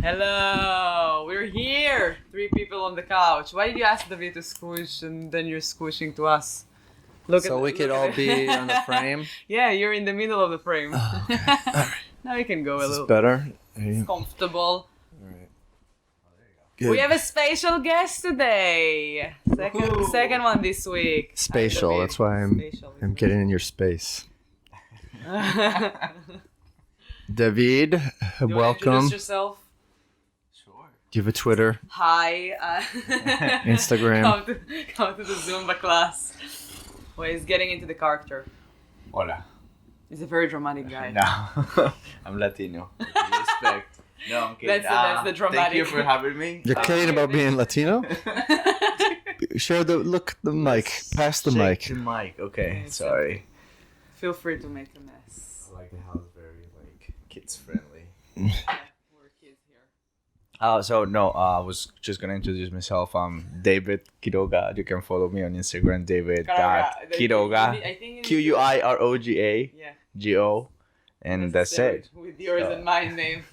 Hello, we're here. 3 people on the couch. Why did you ask David to squish and then you're squishing to us? So we could all be on the frame. Yeah, you're in the middle of the frame. Oh, okay. All right. Now you can go Is a this little. better? It's comfortable. All right. Good. We have a special guest today. Second one this week. Spatial. David. That's why I'm getting in your space. David, You wanna welcome. introduce yourself? Sure. Do you have a Twitter, Hi. Instagram? Come to the Zumba class. Well, he's getting into the character. Hola. He's a very dramatic guy. No. I'm Latino. With respect. No, I'm kidding. That's the dramatic. Thank you for having me. You're kidding about being Latino? Share the mic. Pass the mic. Shake the mic. Okay, Okay, sorry. Feel free to make a mess. I like the house very kids friendly. We're kids here. I was just gonna introduce myself. I'm David Quiroga. You can follow me on Instagram, David.Quiroga. I think Quiroga. Yeah. Go. And that's it. With yours and my name.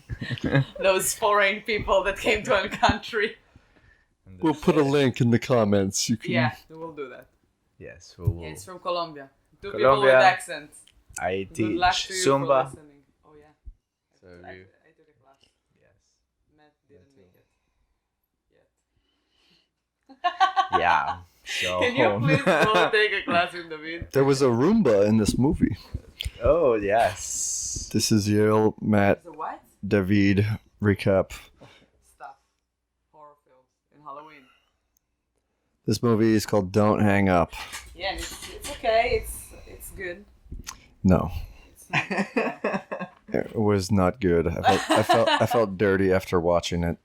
Those foreign people that came to our country. We'll put a link in the comments. You can. Yeah, we'll do that. Yes, we will. Yeah, it's from Colombia. 2 people Colombia. with accents. I Good teach luck to you for Zumba. listening. Oh yeah. So I you- took a class. Yes. Matt didn't make it. Yet. Yeah. So. Can you please go take a class with David? There was a Roomba in this movie. Oh yes. This is Yael, Matt, The what? David recap. Stuff. Horror films and Halloween. This movie is called Don't Hang Up. Yeah, and it's okay. It's good. No, It's not, it was not good. I felt dirty after watching it.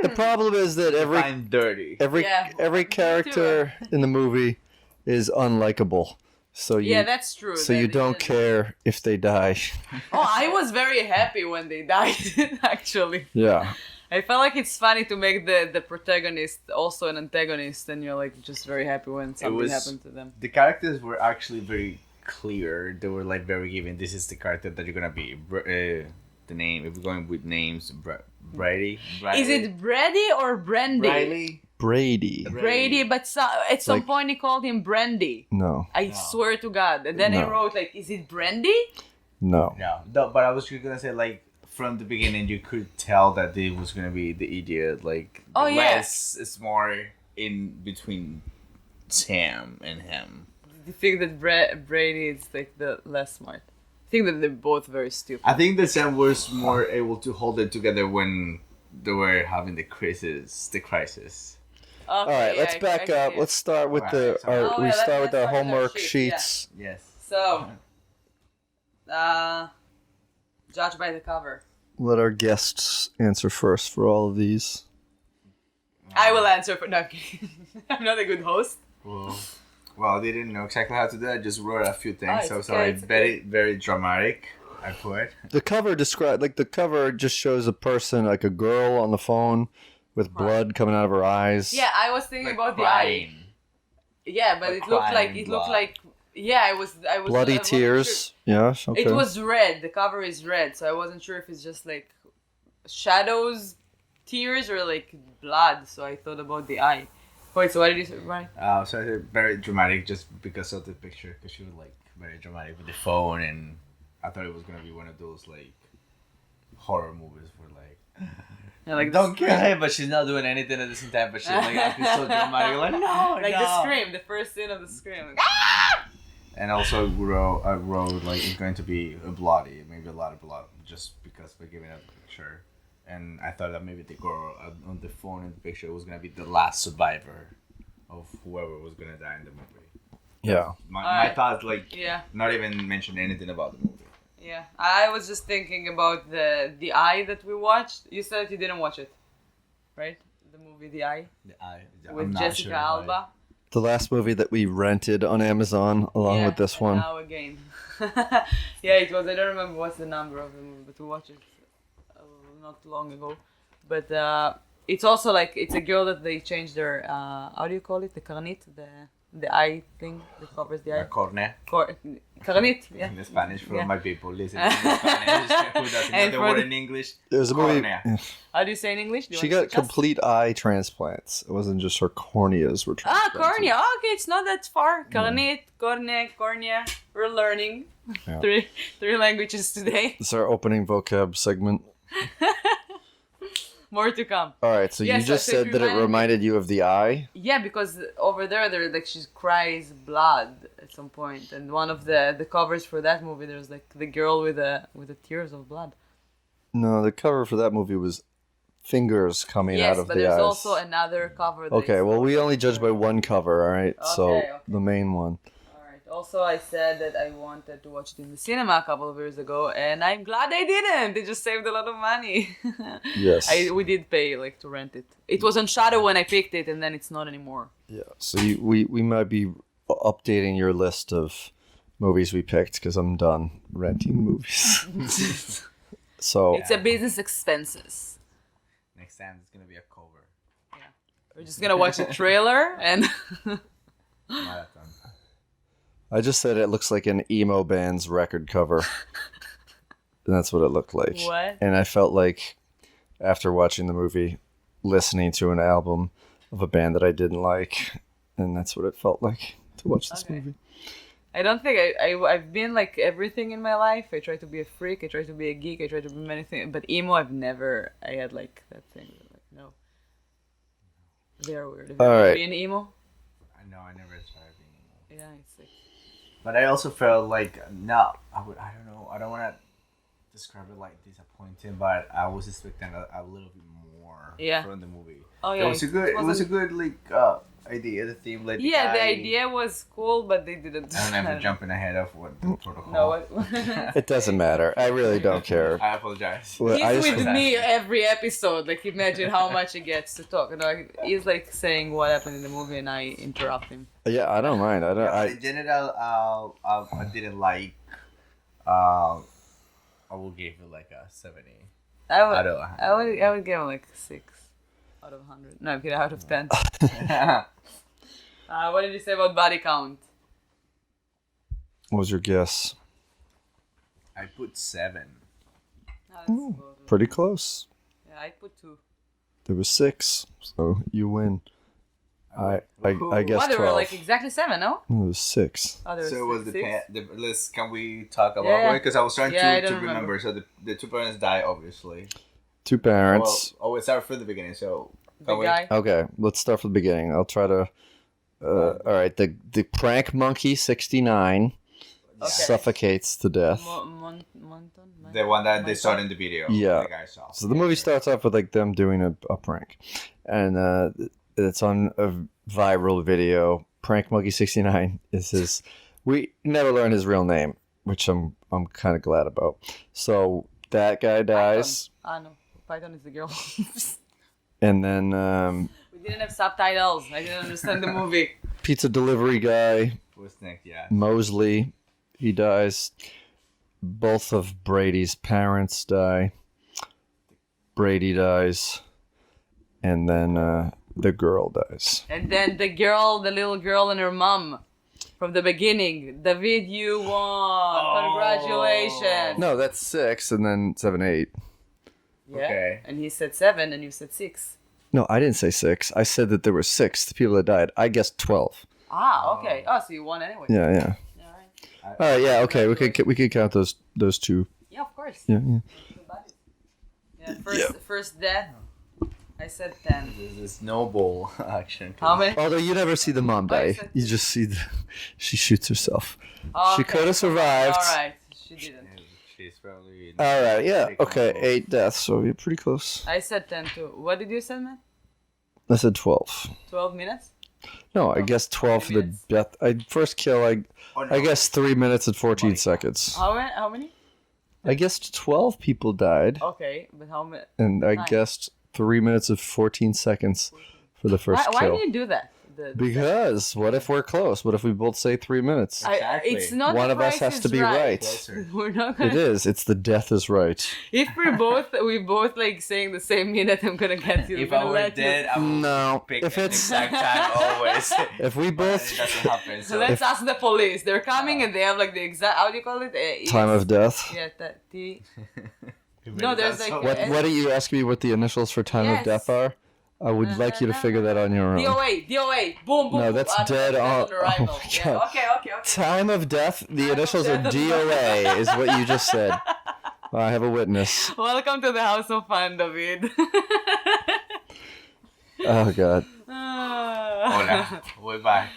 The problem is that I'm dirty. every Yeah. character in the movie is unlikable. So you yeah, that's true. so you That don't is- care if they die. Oh, I was very happy when they died. Actually, Yeah. I felt like it's funny to make the protagonist also an antagonist, and you're like just very happy when something was- happened to them. The characters were actually very clear. They were like very given. This is the character that you're gonna be. The name, if we're going with names, Brady. Is it Brady or Brandy? Riley? Brady. Brady, but at some Like- point he called him Brandy. No. I No. swear to God. And then I No. wrote like, is it Brandy? No. No, but I was just gonna say like from the beginning you could tell that they was gonna be the idiot. Like Oh, the yeah. less is more in between Sam and him. Do you think that Brady is like the less smart? I think that they're both very stupid. I think that Sam was more able to hold it together when they were having the crisis. Okay, All right, let's back up. Let's start with Alright, sorry. Oh, we yeah, start let's with our start with our homework sheet, yeah. sheets. Yes. So, judge by the cover. Let our guests answer first for all of these. I will answer for. No, I'm kidding. I'm not a good host. Well, I didn't know exactly how to do it. I just wrote a few things. Oh, it's So okay, sorry, it's very, very dramatic. I put. The cover the cover just shows a person, like a girl on the phone with blood coming out of her eyes. Yeah, I was thinking Like about crying. the eye. Yeah, but Like it looked like crying blood. Yeah, I was. Bloody I wasn't tears. Yes, sure. okay. It was red. The cover is red, so I wasn't sure if it's just like shadows, tears, or like blood. So I thought about the eye. Wait, so what did you say, Brian? So I said very dramatic just because of the picture, because she was like very dramatic with the phone, and I thought it was gonna be one of those like horror movies where like Yeah, like don't the kill him, but she's not doing anything at the same time. But she's like acting so dramatic, like no, like no. the scream, the first scene of the scream. And also I wrote like it's going to be bloody, maybe a lot of blood, just because we're giving out the picture. And I thought that maybe the girl on the phone in the picture was gonna be the last survivor of whoever was gonna die in the movie. Yeah. My Alright. thoughts, like, Yeah, not even mention anything about the movie. yeah. I was just thinking about the eye that we watched. You said you didn't watch it, right? The movie The Eye with Jessica Alba. The last movie that we rented on Amazon along with this and one. Now again. Yeah, it was. I don't remember what's the number of the movie, but we watched it not long ago. But it's also like it's a girl that they changed their how do you call it, the karnit, the eye thing that covers the eye. Cornea. Karnit, yeah. In Spanish for Yeah. my people listening in Spanish who doesn't know And the for word the- in English. There's a movie. Cornea. How do you say in English? Do you She want to got teach us? complete eye transplants. It wasn't just her corneas were transplanted. Cornea. Oh, okay, it's not that far. Karnit, cornea. We're learning Yeah. three languages today. This is our opening vocab segment. More to come. All right, so Yes, you just so it said that it reminded me- reminded you of the eye. Yeah, because over there, like she cries blood at some point, and one of the covers for that movie, there's like the girl with the tears of blood. No, the cover for that movie was fingers coming Yes, out of but the there's eyes. also another cover. that Okay, is- well, we only judge by one cover, all right? So, Okay, okay. the main one. All right. Also, I said that I wanted to watch it in the cinema a couple of years ago, and I'm glad I didn't. They just saved a lot of money. Yes. We did pay like to rent it. It was on Shadow when I picked it, and then it's not anymore. Yeah, so we might be updating your list of movies we picked because I'm done renting movies. So, It's a business expenses. Next time it's gonna be a cover. We're just gonna watch the trailer and Marathon. I just said it looks like an emo band's record cover. And that's what it looked like. What? And I felt like after watching the movie, listening to an album of a band that I didn't like, and that's what it felt like to watch this Okay. movie. I don't think I've been like everything in my life. I try to be a freak. I try to be a geek. I try to be many things. But emo, I had like that thing. Like, no. They're weird. Have you All ever right. been emo? I know I never tried being emo. Yeah, it's like. But I also felt like no, I don't know. I don't want to describe it like disappointing, but I was expecting a little bit more Yeah. from the movie. Oh yeah. It was a good. It was a wasn't- good like idea. The theme, like Yeah, the guy- idea was cool, but they didn't. I don't know. I'm jumping ahead of what the protocol. No, what? It doesn't matter. I really don't care. I apologize. Well, I He's just- with me every episode. Like, imagine how much he gets to talk. You know, he's like saying what happened in the movie, and I interrupt him. Yeah, I don't mind. In general, I didn't like. I will give it like a 70. I would, Out of 100. I would give him like 6 out of 100. No, I'm kidding. Out of 10. What did you say about body count? What was your guess? I put 7. Pretty close. Yeah, I put 2. There was 6, so you win. I guess What, they 12. were like exactly 7, no? No, it was 6. Oh, there So it was the 6? the list. Can we talk about Yeah. it? Because I was trying Yeah, I to don't remember. remember. So the two parents die, obviously. 2 parents. Well, it's start from the beginning. So The can we? guy. Okay, let's start from the beginning. I'll try to. All right, the prank monkey 69 Okay. suffocates to death. The one that they saw in the video. Yeah. The guy saw. So the movie starts off with like them doing a prank, and it's on a viral video. Prank monkey 69 is his. We never learn his real name, which I'm kind of glad about. So that guy dies, No. Python is the girl. and then We didn't have subtitles. I didn't understand the movie. pizza delivery guy Who's next? Yeah. Mosley, he dies. Both of Brady's parents die. Brady dies, and then the girl dies. And then the little girl and her mom from the beginning. David, you won. Congratulations. No, that's 6, and then 7, 8. Yeah. Okay. And he said 7 and you said 6. No, I didn't say 6. I said that there were 6 the people that died. I guessed 12. Ah, okay. Oh, so you won anyway. Yeah. All right. All right. Yeah. Okay. We could count those 2. Yeah, of course. Yeah. Yeah, first death. I said 10. This is snowball action. How many? Although you never see the mom Oh, you die, said you just see she shoots herself. Oh, She okay. could have survived. All right. She didn't. She's probably. All right. Yeah. Take Okay. one. 8 deaths. So you're pretty close. I said 10 too. What did you say, man? I said 12. 12 minutes? No, I guess 12 for the minutes. death. First kill. Oh, no. I guess 3 minutes and 14 seconds. How many? I guessed 12 people died, Okay, but how many? and I Nine. guessed 3 minutes of 14 seconds for the first Why kill. do you do that? Because what if we're close? What if we both say 3 minutes? Exactly. It's not One the of us price has is to be right. Closer. We're not It gonna. is. It's the death is right. If we both like saying the same minute, I'm gonna get you. If I'm I gonna were let dead, I would No, pick if an it's- exact time always. If we But both it doesn't happen. So Let's ask the police. They're coming and they have like the exact. How do you call it? time of death. Yeah, that T. If No, it there's does like- so- What Why don't you ask me what the initials for time of Yes. death are? I would like you to figure that on your own. DOA, boom, boom. No, boom. that's Ah, dead that's on- on arrival. oh my Yeah, God. okay. Time of death. The initials are death. DOA. Is what you just said. I have a witness. Welcome to the House of Fun, David. Oh God. Hola, we're back.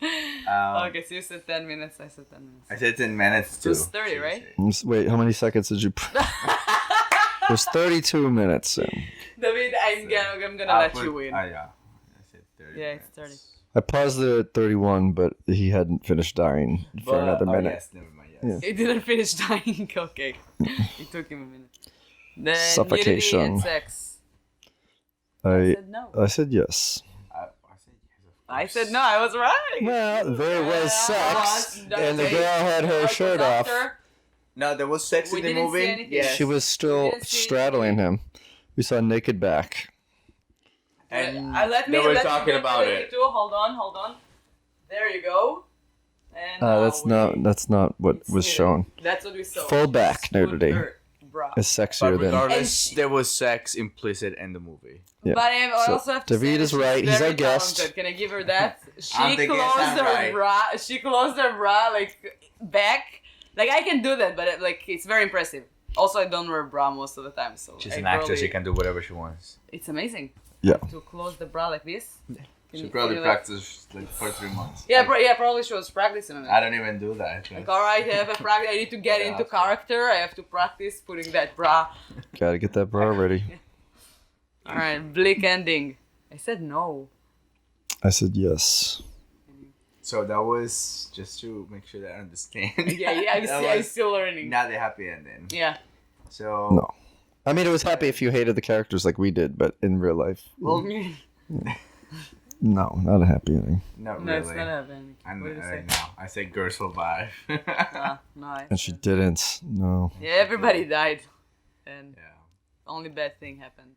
Okay, so you said 10 minutes, I said 10 minutes. I said 10 minutes too. It's 30, right? Wait, how many seconds did you? There's 32 minutes in. David, I'm gonna let you win. Yeah. I said 30 Yeah, it's 30. minutes. I paused it at 31, but he hadn't finished dying for But- another minute. Yes, never mind. Yes. He didn't finish dying, okay. It took him a minute. Then Suffocation. nudity and sex. I I said no. I said yes. I said no, I was right. Well, there was sex, was- and the okay. girl had her What shirt was off. after? No, there was sex We in the didn't see movie. anything. Yes. She was still didn't see straddling him. We saw naked back. And Let me they were let me talking get about ready it. Too. Hold on. There you go. And That's not what it's was nudity. shown. That's what we saw. Full back She put nudity. her bra. It's But sexier than. regardless, And there was sex implicit in the movie. Yeah. But I So, also have to David say is that right. she's He's very our guest. talented. Can I give her that? I'm the guest, I'm right. She closed her bra like back. Like I can do that, but it's very impressive. Also, I don't wear bra most of the time, so She's I an actress. really- She can do whatever she wants. It's amazing. Yeah. To close the bra like this. Can She you- probably can you, like- practiced like for 3 months. Yeah, probably she was practicing on it. I don't even do that. Like, all right, I have a practice. I need to get Yeah, into that's character. I have to practice putting that bra. Gotta get that bra ready. All right, bleak ending. I said no. I said yes. So that was just to make sure that I understand. Yeah, That I'm was still learning. not the happy ending. Yeah. So No. I mean, it was happy if you hated the characters like we did, but in real life, well, no, not a happy ending. not No, really. it's not happening. I'm What did you say? right now. I said girls survive. No, I And she said- didn't. No. Yeah, everybody died. And Yeah. only bad thing happened.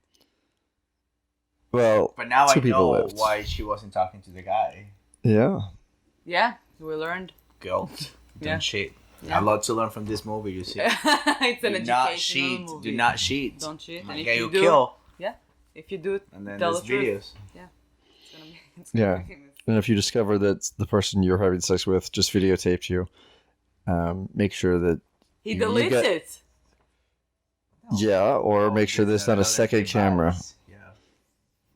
Well, But now two I people know lived. why she wasn't talking to the guy. Yeah. Yeah, we learned. Girl, don't Yeah. cheat. Yeah. A lot to learn from this movie. You see. It's an Do not educational cheat. movie. Do not cheat. Don't cheat. My And guy, if you you do, kill. if you do, And then tell there's the truth. videos. It's gonna be, it's gonna Yeah. be famous. And if you discover that the person you're having sex with just videotaped you, make sure that He You deletes got- it. or Oh, make sure there's not a another second device. camera. Yeah.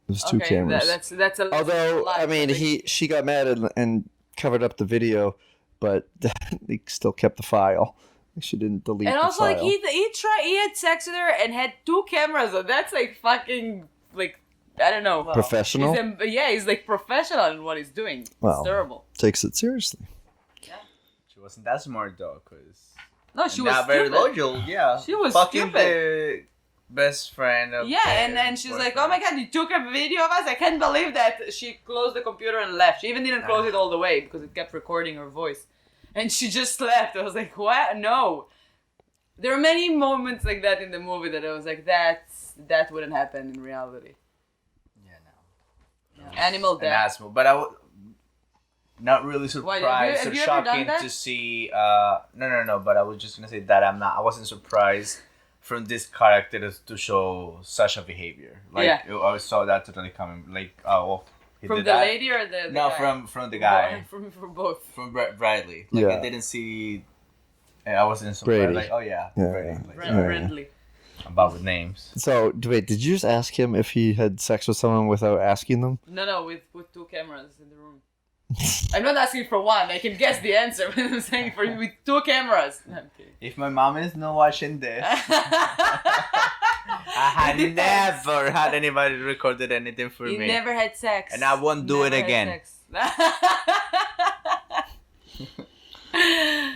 There's two Okay, cameras. that's a lesson Although in life, I mean, think. she got mad and covered up the video, but he still kept the file. She didn't delete And the also, file. like, he had sex with her and had 2 cameras. So that's like fucking like I don't know. Professional He's like professional in what he's doing. Well. It's terrible. takes it seriously. She wasn't that smart though, cause No, she was not very stupid. logical. Yeah. She was fucking stupid. the best friend of Yeah, and their then she's like, boyfriend. "Oh my god, you took a video of us! I can't believe that." She closed the computer and left. She even didn't close it all the way because it kept recording her voice, and she just left. I was like, "What? No." There are many moments like that in the movie that I was like, that wouldn't happen in reality. Yeah, no. Yeah. Animal An death. asshole, but I would not really surprised have or you ever done shocking that? to see. No. But I was just gonna say that I wasn't surprised from this character to show such a behavior. Like Yeah. I saw that totally coming. Like he From did the that. lady or the No, guy? from the guy. From both. From Bradley. Like Yeah. I didn't see. I wasn't surprised. Brady. Like, oh yeah, Yeah, Brady. yeah. Like, Brand- Yeah. Brandly. I'm bad with names. So wait, did you just ask him if he had sex with someone without asking them? No, with 2 cameras in the room. I'm not asking for one. I can guess the answer, but I'm saying with 2 cameras. No, I'm kidding. If my mom is not watching this, I had It depends. never had anybody recorded anything for You me. never had sex. And I won't do it Never had again. sex.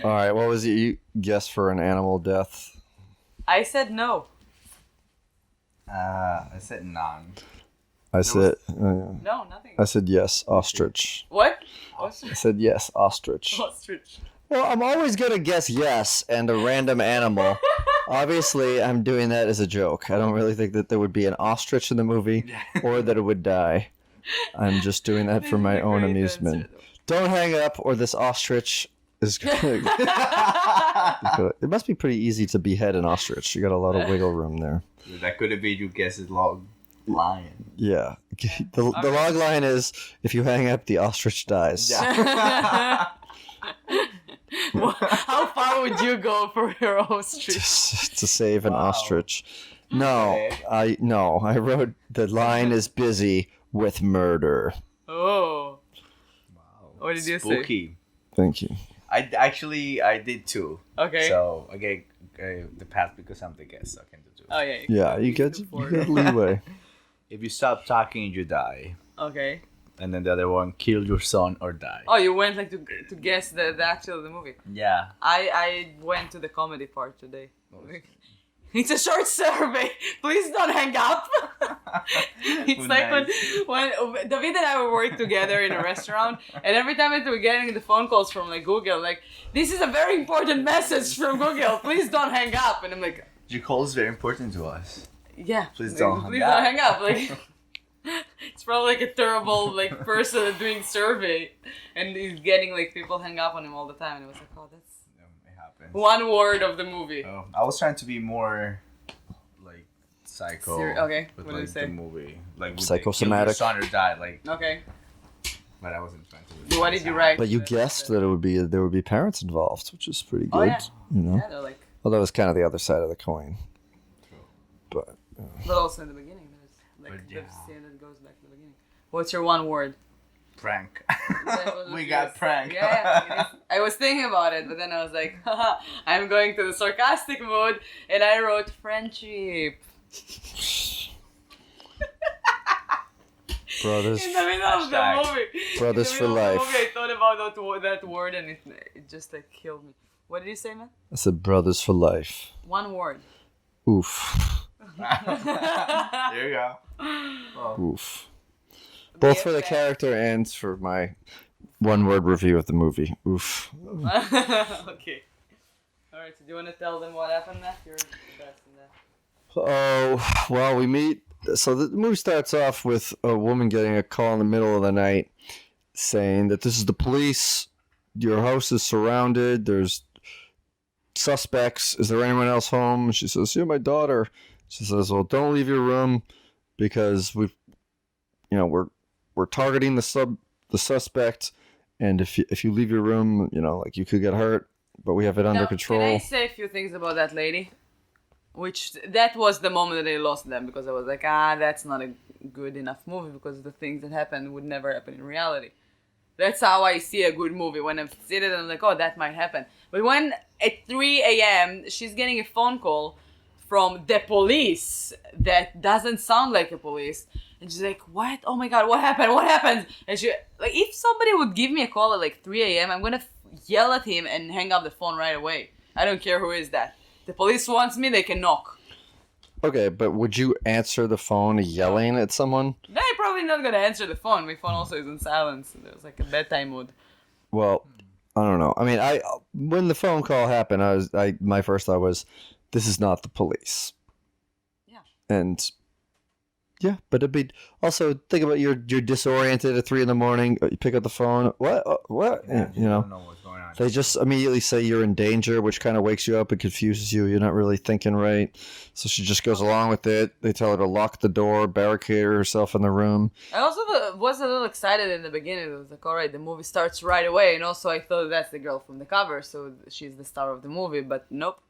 All right, what was your guess for an animal death? I said no. I said none. I said. No, nothing. I said yes. Ostrich. What? I said yes. Ostrich. Ostrich. Well, I'm always gonna guess yes and a random animal. Obviously, I'm doing that as a joke. I don't really think that there would be an ostrich in the movie or that it would die. I'm just doing that for my own amusement. Don't hang up, or this ostrich is gonna. It must be pretty easy to behead an ostrich. You got a lot of wiggle room there. That could have been you guess's log line. Yeah. The log line is if you hang up, the ostrich dies. Yeah. How far would you go for your ostrich? To save an ostrich. No, I wrote the line is busy with murder. Oh. Wow. What did you say? Spooky. Thank you. I did too. Okay. So I get the pass because I'm the guest, so I can do two. Oh yeah. Yeah, you get leeway. If you stop talking, you die. Okay. And then the other one, kill your son or die. Oh, you went like to guess the actual the movie. Yeah. I went to the comedy part today. It's a short survey. Please don't hang up. It's like when David and I were working together in a restaurant, and every time we were getting the phone calls from like Google, like, this is a very important message from Google. Please don't hang up. And I'm like, Your call is very important to us. yeah. Please like, don't please hang don't up. hang up. Like, it's probably like a terrible like person doing survey, and he's getting like people hang up on him all the time. And it was like, oh, that's It happens. one word of the movie. Oh, I was trying to be more like psycho. Okay, With what did you like say? the movie, like with Psychosomatic. The kill your son or die, like. Okay. But I wasn't trying to. Do What did you write? But you guessed that there would be parents involved, which is pretty good. Oh, yeah. You know. Yeah, they're like, Well, that was kind of the other side of the coin. But but also in the beginning, there's like But yeah. the scene that goes back to the beginning. What's your one word? Prank. That was We just- got pranked. Yeah, it is. I was thinking about it, but then I was like, haha, I'm going to the sarcastic mode, and I wrote friendship. brothers, In the middle of the Hashtag. movie. Brothers In for the middle of the life. movie, I thought about that word, and it just like killed me. What did you say, man? I said brothers for life. One word. Oof, There you go. oof. Both for the character and for my one-word review of the movie. Oof. Okay. Alright, so do you want to tell them what happened, Matt? You're the best in that. Oh, well, we meet. So the movie starts off with a woman getting a call in the middle of the night saying that this is the police. Your house is surrounded. There's suspects. Is there anyone else home? She says, yeah, my daughter. She says, well, don't leave your room because we're targeting the suspect. And if you leave your room, like you could get hurt, but we have it under Now, control. Can I say a few things about that lady? That was the moment that I lost them, because I was like, that's not a good enough movie, because the things that happen would never happen in reality. That's how I see a good movie. When I've seen it, I'm like, oh, that might happen. But when at 3 a.m. she's getting a phone call from the police that doesn't sound like a police, and she's like, what? Oh my God, what happened? What happened? And she, like, if somebody would give me a call at like 3 a.m., I'm gonna yell at him and hang up the phone right away. I don't care who is that. The police wants me, they can knock. Okay, but would you answer the phone yelling at someone? They're probably not gonna answer the phone. My phone also is in silence. There's like a bedtime mode. Well, I don't know. I mean, when the phone call happened, my first thought was, this is not the police. Yeah. And yeah, but it'd be also think about you're disoriented at 3 a.m. You pick up the phone. What? Yeah, You know. don't know what's going on. They just immediately say you're in danger, which kind of wakes you up and confuses you. You're not really thinking right. So she just goes along with it. They tell her to lock the door, barricade herself in the room. I also was a little excited in the beginning. It was like, all right, the movie starts right away. And also I thought that's the girl from the cover, so she's the star of the movie. But nope,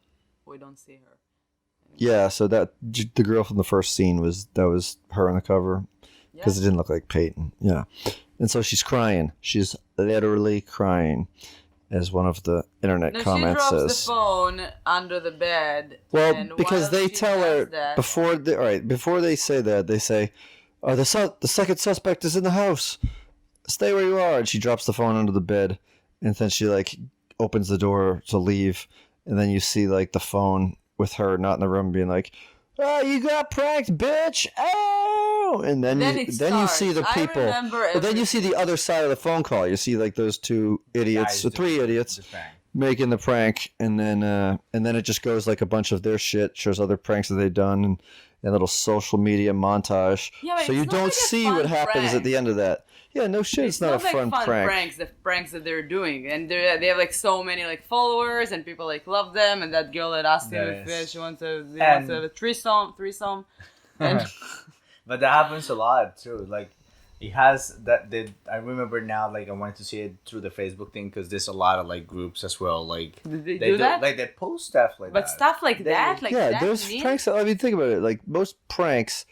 we don't see her. Yeah, so that the girl from the first scene was her on the cover because it didn't look like Peyton. Yeah, and so she's crying. She's literally crying, as one of the internet comments she drops says. the phone under the bed. Well, and because while they she tell her does that- before they say that, they say, "Oh, the second suspect is in the house. Stay where you are." And she drops the phone under the bed, and then she like opens the door to leave, and then you see like the phone with her not in the room being like, oh, you got pranked, bitch! Oh, and then Then you, it then you see the starts. I people. remember But then you see the other side of the phone call. You see like those two idiots, Guys or three doing idiots, the prank. making the prank, and then it just goes like a bunch of their shit, shows other pranks that they've done, and a little social media montage. Yeah, but So it's you not don't like a see fun what happens at prank. the end of that. Yeah, no shit, it's not a like fun fun prank. the pranks that they're doing, and they have like so many like followers, and people like love them. And that girl that asked him if Yes. she wants to, they And- want to have a threesome, and But that happens a lot too. Like it has that. I remember now. Like I wanted to see it through the Facebook thing because there's a lot of like groups as well. Like did they do that? Like they post stuff like But that. stuff like that, like Yeah, that there's mean? pranks. I mean, think about it. Like most pranks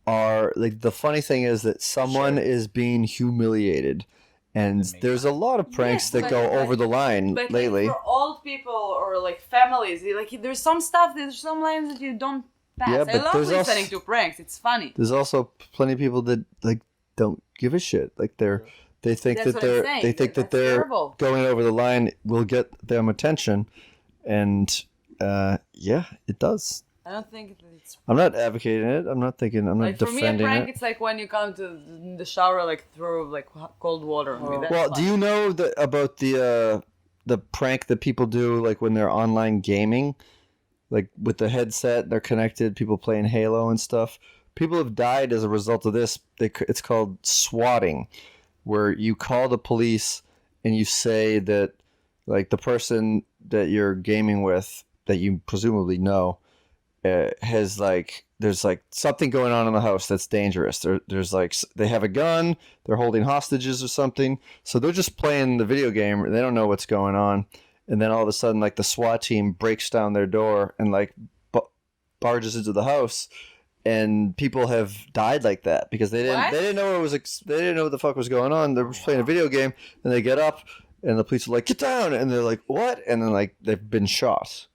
are like the funny thing is that someone Sure. is being humiliated, and That makes there's a lot of pranks Yes, that but- go but- over the line But lately. like for old people or like families, like there's some stuff, there's some lines that you don't pass. Yeah, I but love there's listening also- to pranks. It's funny. There's also plenty of people that like don't give a shit. Like they think That's that what I'm they're saying. they think that That's they're terrible. going over the line will get them attention, and yeah, it does. I don't think it's I'm not advocating it. I'm not thinking. I'm not like for me a defending prank. it. It's like when you come to the shower like through like cold water. on me. That's Well, fun. do you know about the prank that people do like when they're online gaming, like with the headset, they're connected, people playing Halo and stuff. People have died as a result of this. It's called swatting, where you call the police and you say that like the person that you're gaming with that you presumably know has like there's like something going on in the house that's dangerous. There's like they have a gun, they're holding hostages or something. So they're just playing the video game. They don't know what's going on, and then all of a sudden, like the SWAT team breaks down their door and like barges into the house, and people have died like that because they didn't What? they didn't know they didn't know what the fuck was going on. They were playing a video game, and they get up, and the police are like, "Get down!" and they're like, "What?" and then like they've been shot.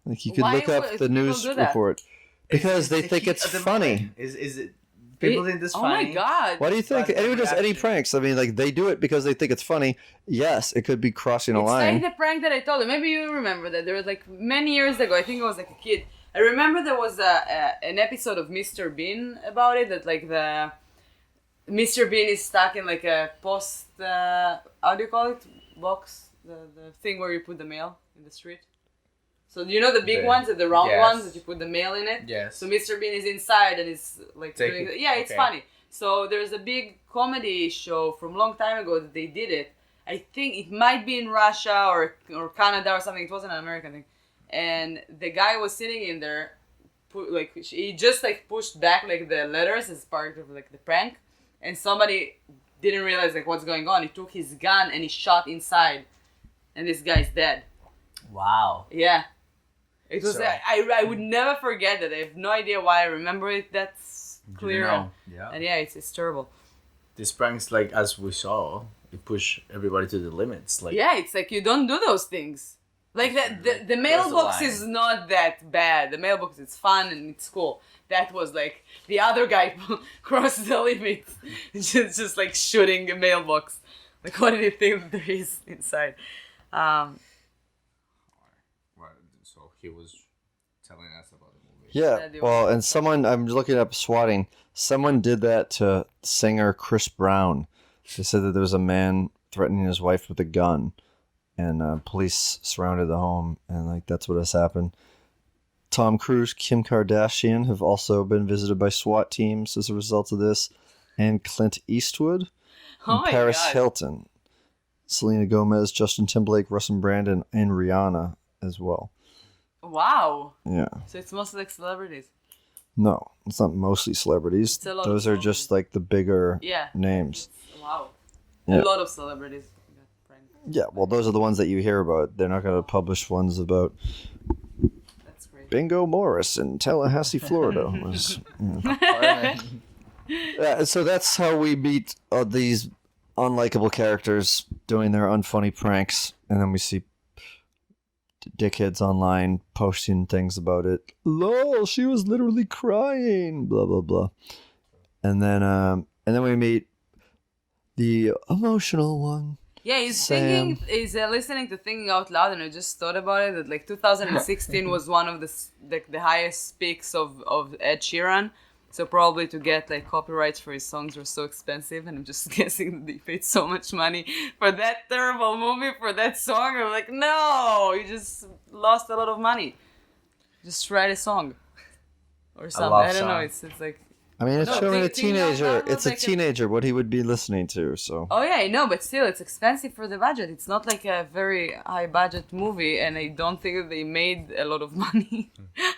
Like you could Why look up would the people news do that? report because they the think heat it's of the funny. moment. Is it people think this Oh funny? my god! Why do you think But the anyone does any reaction- pranks? I mean, like they do it because they think it's funny. Yes, it could be crossing a It's line. like the prank that I told you. Maybe you remember that. There was like many years ago. I think I was like a kid. I remember there was an episode of Mr. Bean about it. That like the Mr. Bean is stuck in like a post. How do you call it? Box. The thing where you put the mail in the street. So you know the big The- ones, the round yes. ones that you put the mail in it. Yes. So Mr. Bean is inside and is like Take doing. it. Yeah, it's Okay. funny. So there's a big comedy show from a long time ago that they did it. I think it might be in Russia or Canada or something. It wasn't an American thing. And the guy was sitting in there, he just like pushed back like the letters as part of like the prank, and somebody didn't realize like what's going on. He took his gun and he shot inside, and this guy's dead. Wow. Yeah. It was. So- I would never forget that. I have no idea why I remember it. That's clear. You know, yeah. And yeah, it's terrible. These pranks, like as we saw, it push everybody to the limits. Like Yeah, it's like you don't do those things. Like the mailbox line. is not that bad. The mailbox is fun and it's cool. That was like the other guy crossed the limit, just like shooting a mailbox. Like what did he think there is inside? So he was telling us about the movie. Yeah, Yeah, they well, were- and someone I'm looking up swatting. Someone did that to singer Chris Brown. They said that there was a man threatening his wife with a gun, and police surrounded the home, and like that's what has happened. Tom Cruise, Kim Kardashian have also been visited by SWAT teams as a result of this, and Clint Eastwood, Oh and my Paris god! Hilton, Selena Gomez, Justin Timberlake, Russell Brandon, and Rihanna as well. Wow. Yeah. So it's mostly like celebrities. No, it's not mostly celebrities. It's a lot of Those are just like the bigger Yeah. names. Wow. Yeah. A lot of celebrities got pranked. Yeah, well, those are the ones that you hear about. They're not going to publish ones about That's great. Bingo Morris in Tallahassee, Florida. Was, yeah, so that's how we meet these unlikable characters doing their unfunny pranks, and then we see dickheads online posting things about it. Lol, she was literally crying. Blah blah blah. And then we meet the emotional one, Yeah, he's Sam. listening to Thinking Out Loud, and I just thought about it that like 2016 was one of the highest peaks of Ed Sheeran. So probably to get like copyrights for his songs were so expensive, and I'm just guessing that they paid so much money for that terrible movie for that song. I'm like, no, you just lost a lot of money. Just write a song or something. I don't know. It's like. I mean, it's No, showing a Thinking Out teenager. Loud was It's a like teenager. What he would be listening to. So. Oh yeah, I know, but still, it's expensive for the budget. It's not like a very high budget movie, and I don't think that they made a lot of money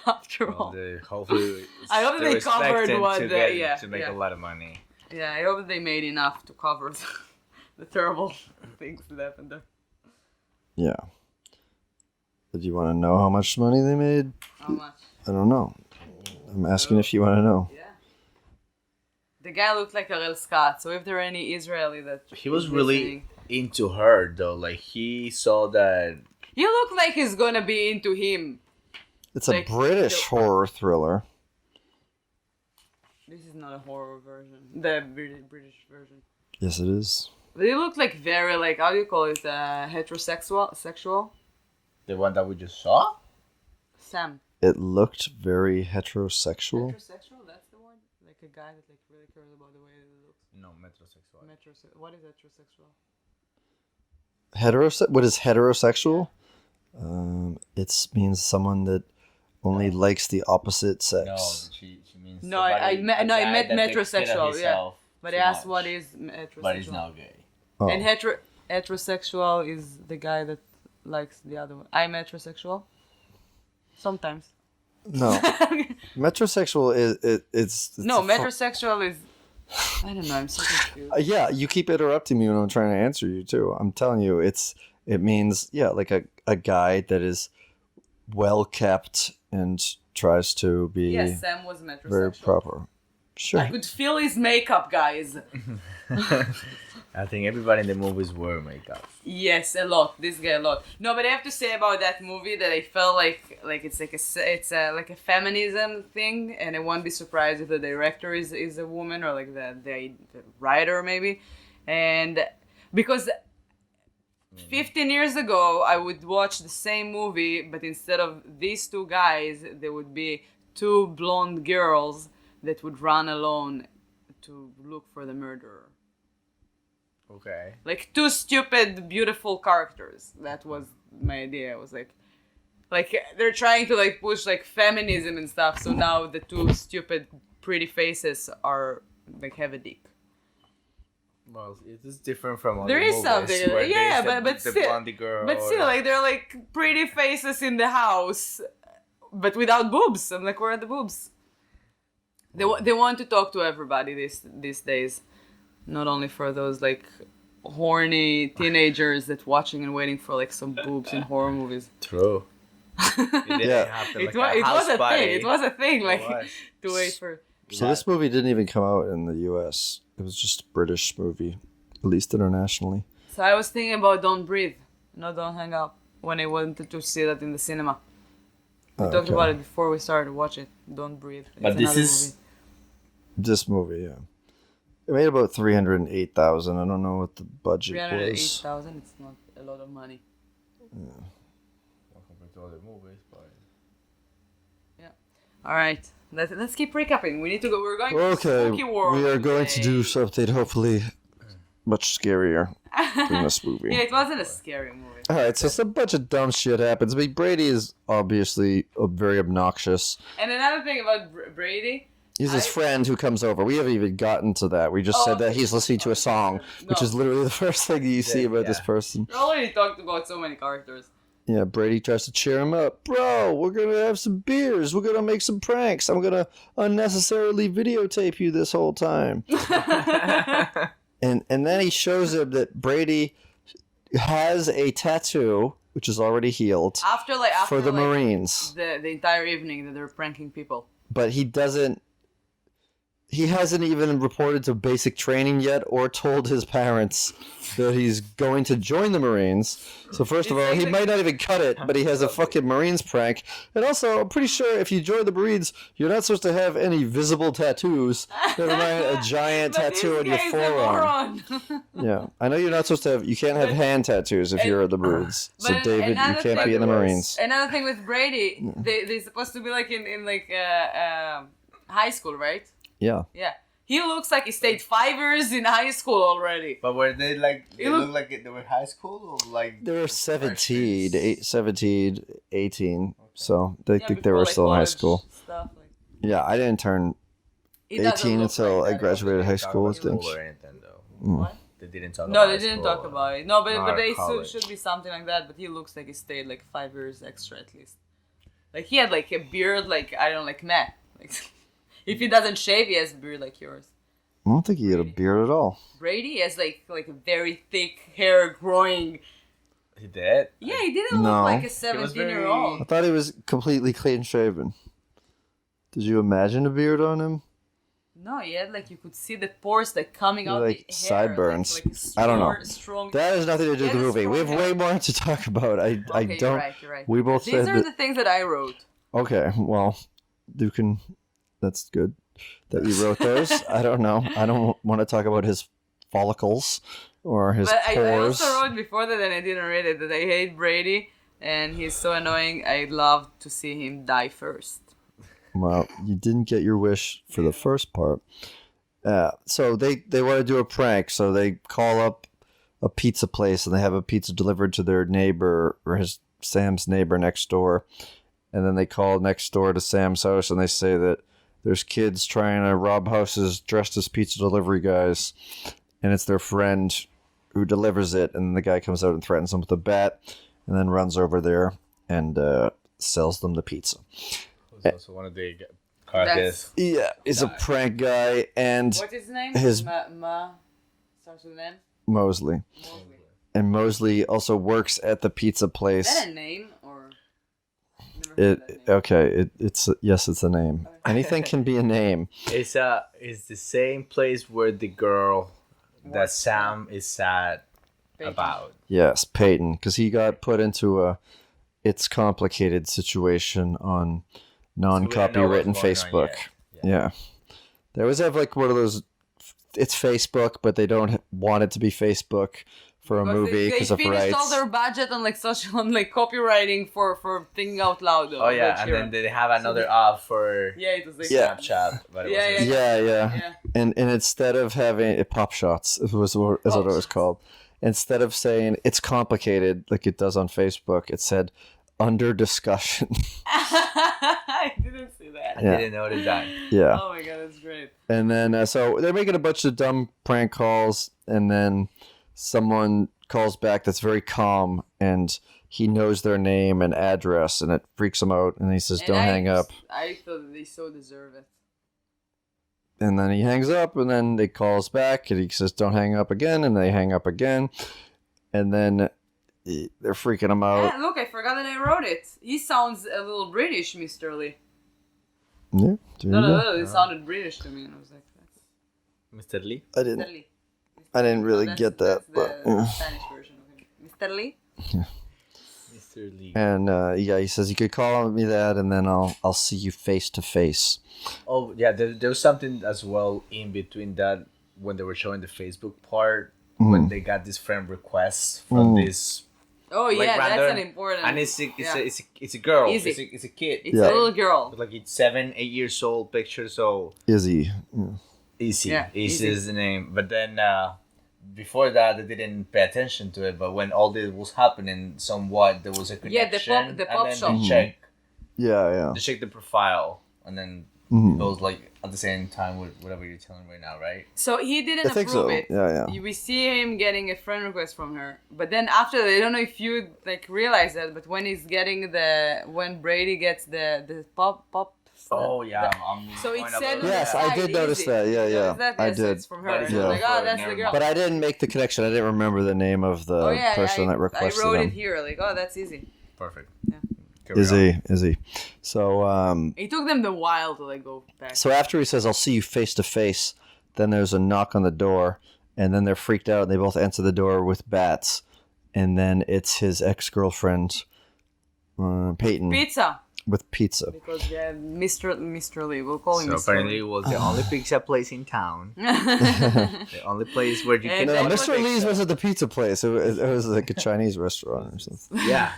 after all. Hopefully, I hope they covered what to make a lot of money. Yeah, I hope they made enough to cover the terrible things that happened there. Yeah. Did you want to know how much money they made? How much? I don't know. I'm asking if you want to know. Yeah. The guy looked like Ariel Scott, so if there are any Israeli that He was is really listening- into her though. Like he saw that. You look like he's gonna be into him. It's a Like, British horror thriller. This is not a horror version. The British version. Yes, it is. They look like very like how do you call it? Sexual. The one that we just saw? Sam. It looked very heterosexual. Heterosexual? That's the one. Like a guy that like really cares about the way it looks. No, metrosexual. What is heterosexual? What is heterosexual? It means someone that only likes the opposite sex. No, she means. No, I meant metrosexual. Yeah, himself but too I asked much. what is heterosexual. But he's now gay. Oh. And heterosexual is the guy that likes the other one. I'm heterosexual. Sometimes. No, metrosexual is it's No, a fu- metrosexual is. I don't know. I'm so confused. Yeah, you keep interrupting me when I'm trying to answer you too. I'm telling you, it means like a guy that is well kept and tries to be Yes, Sam was metrosexual. very proper. Sure. I could feel his makeup, guys. I think everybody in the movies wore makeup. Yes, a lot. This guy a lot. No, but I have to say about that movie that I felt like it's like a feminism thing, and I won't be surprised if the director is a woman or like the writer maybe, and because 15 years ago I would watch the same movie, but instead of these two guys, there would be two blonde girls that would run alone to look for the murderer. Okay. Like two stupid, beautiful characters. That was my idea. I was like they're trying to like push like feminism and stuff. So now the two stupid, pretty faces are like have a dick. Well, it is different from other There is movies something, where yeah, there's but the still, blondie girl. but still, like they're like pretty faces in the house, but without boobs. I'm like, where are the boobs? They want to talk to everybody these days, not only for those like horny teenagers that watching and waiting for like some boobs in horror movies. True. It didn't Yeah. happen It like was a party. thing. It was a thing. Like was. to wait for. So this movie didn't even come out in the U.S. It was just a British movie, at least internationally. So I was thinking about Don't Breathe, no, Don't Hang Up, when I wanted to see that in the cinema. We talked about it before we started to watch it. Don't Breathe. It's But this another is- movie. This movie, yeah. It made about 308,000. I don't know what the budget was. 308,000. It's not a lot of money. Well, compared to other movies, but All right, let's keep recapping. We need to go. We're going to Okay, Spooky World. we are going to do something hopefully much scarier than this movie. Yeah, it wasn't a scary movie. All right, so some bunch of dumb shit happens. I mean, Brady is obviously very obnoxious. And another thing about Brady. He's his friend who comes over. We haven't even gotten to that. We just said that he's listening to a song, which is literally the first thing you see about this person. We already talked about so many characters. Yeah, Brady tries to cheer him up. Bro, we're going to have some beers. We're going to make some pranks. I'm going to unnecessarily videotape you this whole time. And then he shows him that Brady has a tattoo, which is already healed, After for the Marines. the entire evening that they're pranking people. But he he hasn't even reported to basic training yet or told his parents that he's going to join the Marines. So first of all, he might not even cut it, but he has a fucking Marines prank. And also, I'm pretty sure if you join the Marines, you're not supposed to have any visible tattoos. Never mind a giant tattoo on your forearm. Yeah, I know you're not supposed to have. You can't have hand tattoos if you're in the Marines. So David, you can't be in the Marines. Another thing with Brady, they're supposed to be like in like high school, right? Yeah. Yeah. He looks like he stayed 5 years in high school already. But were they like, they look like they were high school or like... They were 17, 18, so they think they were still in high school. Stuff, like. Yeah, I didn't turn 18 until I graduated high school, I think. What? They didn't talk about it. No, they didn't talk about it. No, but they should be something like that, but he looks like he stayed like 5 years extra at least. Like he had like a beard like, I don't know, like Matt. Like... If he doesn't shave, he has a beard like yours. I don't think he had a beard at all. Brady has like a very thick hair growing. He did? Yeah, he didn't look like a 17-year-old. I thought he was completely clean shaven. Did you imagine a beard on him? No, he had like, you could see the pores like coming out like the hair. Sideburns. Like strong, I don't know. Strong. That has nothing to do with the movie. We have way more to talk about. I don't. You're right. We both These are the things that I wrote. Okay, well, you can. That's good that you wrote those. I don't know. I don't want to talk about his follicles or his pores. I also wrote before that, and I didn't read it, that I hate Brady, and he's so annoying. I'd love to see him die first. Well, you didn't get your wish for the first part. So they want to do a prank, so they call up a pizza place, and they have a pizza delivered to their neighbor, or Sam's neighbor next door. And then they call next door to Sam's house, and they say that there's kids trying to rob houses dressed as pizza delivery guys, and it's their friend who delivers it, and the guy comes out and threatens them with a bat, and then runs over there and sells them the pizza. Who's also one of the characters. Yeah, he's a prank guy, and... What's his name? Starts with an M? Mosley. And Mosley also works at the pizza place. Is that a name, or... It's a name. Anything can be a name. It's the same place where the girl that Sam is sad about. Yes, Peyton, because he got put into a It's Complicated situation on non-copywritten Facebook. Yeah. They always have like one of those, it's Facebook, but they don't want it to be Facebook for a movie because of rights. They finished all their budget on like social, on like copywriting for thinking out loud. Oh yeah, and then they have another app for it was like Snapchat. But yeah. And instead of having Pop Shots, is what it was called. Instead of saying it's complicated like it does on Facebook, it said under discussion. I didn't see that. I didn't notice that. Yeah. Oh my god, that's great. And then so they're making a bunch of dumb prank calls, and then someone calls back that's very calm, and he knows their name and address, and it freaks him out, and he says, don't hang up. I thought that they so deserve it. And then he hangs up, and then they calls back, and he says, don't hang up again, and they hang up again, and then they're freaking him out. Yeah, look, I forgot that I wrote it. He sounds a little British, Mr. Lee. Yeah. No, it sounded British to me, and I was like, that's... Mr. Lee? I didn't really get that, but Spanish version of him. Mr. Lee? Yeah. Mr. Lee. And he says you could call me that, and then I'll see you face to face. Oh yeah, there was something as well in between that when they were showing the Facebook part when they got this friend requests from this. Oh like, yeah, random, that's an important. And it's a girl. Easy. It's a kid. It's a little girl. Like it's 7-8 years old picture. So Izzy. Yeah. Easy. Yeah, Easy is the name. But then before that, they didn't pay attention to it. But when all this was happening, somewhat there was a connection. The pop shop. They check. Yeah. They check the profile, and then it goes like at the same time with whatever you're telling right now, right? So he didn't approve so. It. Yeah. We see him getting a friend request from her, but then after that, I don't know if you like realize that, but when he's getting when Brady gets the pop. Oh yeah, so it said. Yes, I did notice that. Yeah. I did. It's from her. But like, that's the girl. But I didn't make the connection. I didn't remember the name of the person that requested I wrote them. it here. Like, that's easy. Perfect. Yeah. Is he? So It took them a while to like go back. so after he says, "I'll see you face to face," then there's a knock on the door, and then they're freaked out. They both enter the door with bats, and then it's his ex-girlfriend, Peyton, Pizza. with pizza. Because yeah, Mr. Lee, we'll call him So Mr. apparently Lee. it was the only pizza place in town. The only place where you And can. No, then Mr. Lee's wasn't the pizza place. It was like a Chinese restaurant or something. Yeah,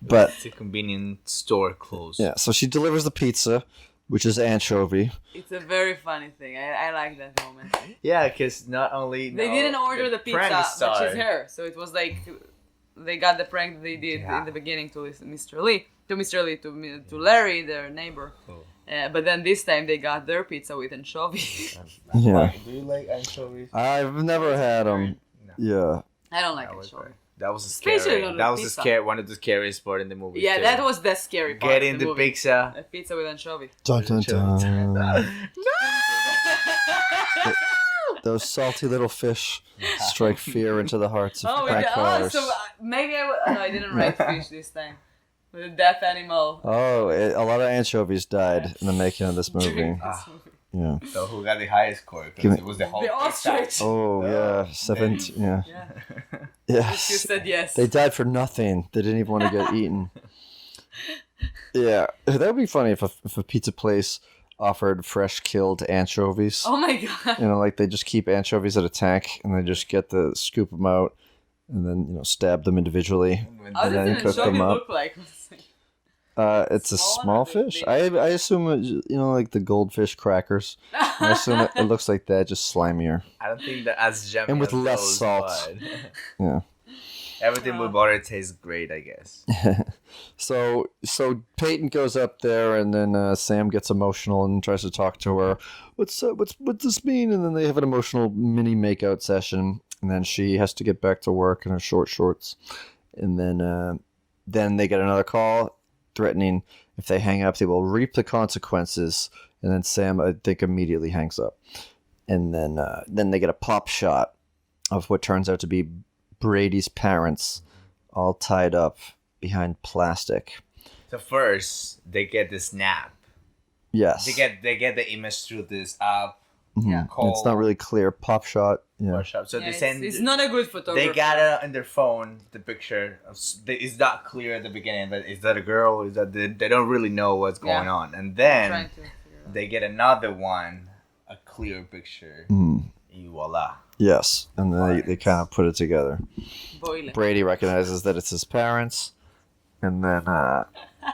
But it's a convenient store closed. yeah, so she delivers the pizza, which is anchovy. It's a very funny thing. I like that moment. Yeah, because not only They didn't order the pizza, prank but star- she's her. So it was like they got the prank that they did in the beginning to Mr. Lee, to Larry, their neighbor. Oh. But then this time they got their pizza with anchovy. Yeah, Do you like anchovies? I've never had them. No. Yeah, I don't like That was anchovy. right. That was Especially scary. on That the was pizza. one of the scariest part in the movie. Yeah, too. that was the scary part. Getting of the movie. pizza. A pizza with anchovy. dun, dun, dun. Those salty little fish strike fear into the hearts of prank callers. so maybe I didn't write fish this time. With a deaf animal. Oh, a lot of anchovies died in the making of this movie. During this Ah. movie. Yeah. So who got the highest score? Give Because me- it was the whole The pizza. ostrich. Oh, yeah. 17. Yeah. Yeah. You Yes. said yes. They died for nothing. They didn't even want to get eaten. Yeah. That would be funny if a pizza place offered fresh killed anchovies. Oh my god. You know, like they just keep anchovies at a tank and they just scoop them out and then, stab them individually. How And does then an cook them anchovy up. look like? It's a Small small or big? fish. I assume, like the goldfish crackers. I assume it looks like that, just slimier. I don't think that as yummy And with as less those, salt. but Yeah. everything with butter tastes great, I guess. So Peyton goes up there, and then Sam gets emotional and tries to talk to her. What's this mean? And then they have an emotional mini makeout session, and then she has to get back to work in her short shorts. And then they get another call threatening if they hang up, they will reap the consequences. And then Sam, I think, immediately hangs up. And then they get a pop shot of what turns out to be Brady's parents, all tied up behind plastic. So first, they get the snap. Yes. They get the image through this app. Mhm. Yeah. It's not really clear. Pop shot. Yeah. Or shop. So Yeah, they send. it's not a good photographer. They got it on their phone. The picture. It's not clear at the beginning. But is that a girl? Is that they don't really know what's going Yeah. on. And Trying then to figure it out. they get another one, a clear picture. Mhm. And voila. Yes. And then they Parents. kind of put it together. Boiling. Brady recognizes that it's his parents. And then,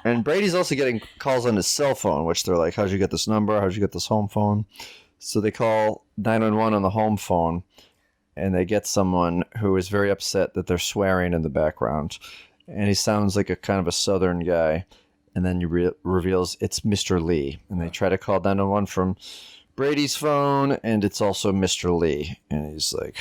and Brady's also getting calls on his cell phone, which they're like, how'd you get this number? How'd you get this home phone? So they call 911 on the home phone, and they get someone who is very upset that they're swearing in the background. And he sounds like a kind of a southern guy. And then you reveals it's Mr. Lee. And they try to call 911 from Brady's phone, and it's also Mr. Lee. And he's like,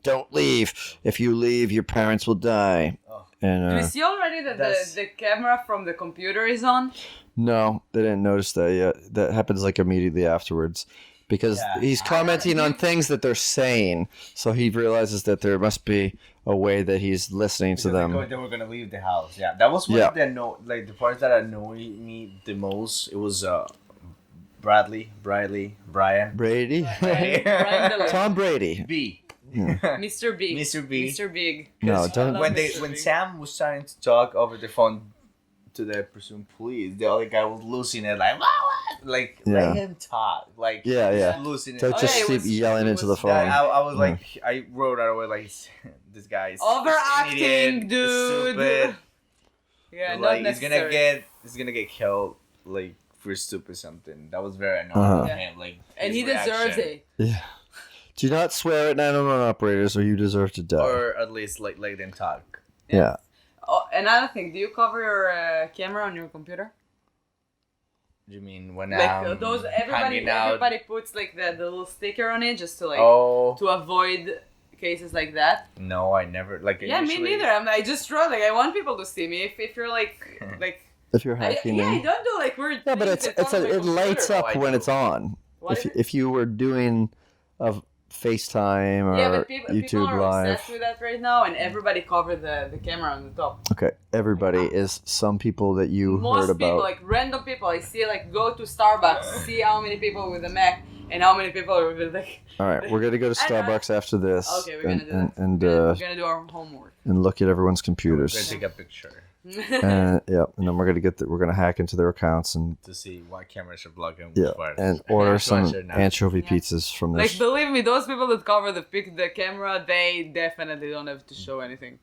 don't leave. If you leave, your parents will die. Oh. And Do you see already that That's- the camera from the computer is on? no, they didn't notice that yet. That happens like immediately afterwards. Because Yeah. he's commenting on things that they're saying, so he realizes that there must be a way that he's listening to them. They were gonna leave the house. Yeah, that was one Yeah. of the parts that annoyed me the most. It was Brian. Brady? Brian Dillon. Tom Brady. B. Mr. Big. Mr. B. Mr. Big. No, don't. When Mr. when Big. Sam was trying to talk over the phone to the presumed police, the other guy was losing it like like Yeah. let him talk like Yeah, yeah. just losing it. Don't Oh, just yeah, it keep was- yelling it into the was- phone. I was like I wrote out away like this guy is Overacting, an idiot, dude. stupid. Yeah, not Like necessary. he's gonna get killed like for stupid something. That was very annoying Uh-huh. for him. Like And he his deserves reaction. it. Yeah. Do not swear at 911 operators or you deserve to die. Or at least like let them talk. yeah. Oh, another thing. Do you cover your camera on your computer? You mean when Like those hanging out? everybody puts like the little sticker on it just to like Oh to avoid cases like that. no, I never like. Yeah, me usually- neither. I just wrote like I want people to see me. If you're like If you're hacking I in. don't do like weird. Yeah, but things it on my lights computer. up Oh, I when do. it's on. What If is it? if you were doing FaceTime or Yeah, but people YouTube are Live. obsessed with that right now, and everybody covered the camera on the top. Okay, everybody is some people that you Most heard people, about. like random people, I see like go to Starbucks, see how many people with a Mac and how many people are with like. All right, we're gonna go to Starbucks after this. Okay, we're gonna do that. and We're gonna do our homework. and look at everyone's We're computers. gonna take a picture And then we're gonna we're gonna hack into their accounts and to see what cameras are blocking. and order some Watch it now. anchovy pizzas from this. Like, believe me, those people that cover the camera, they definitely don't have to show anything.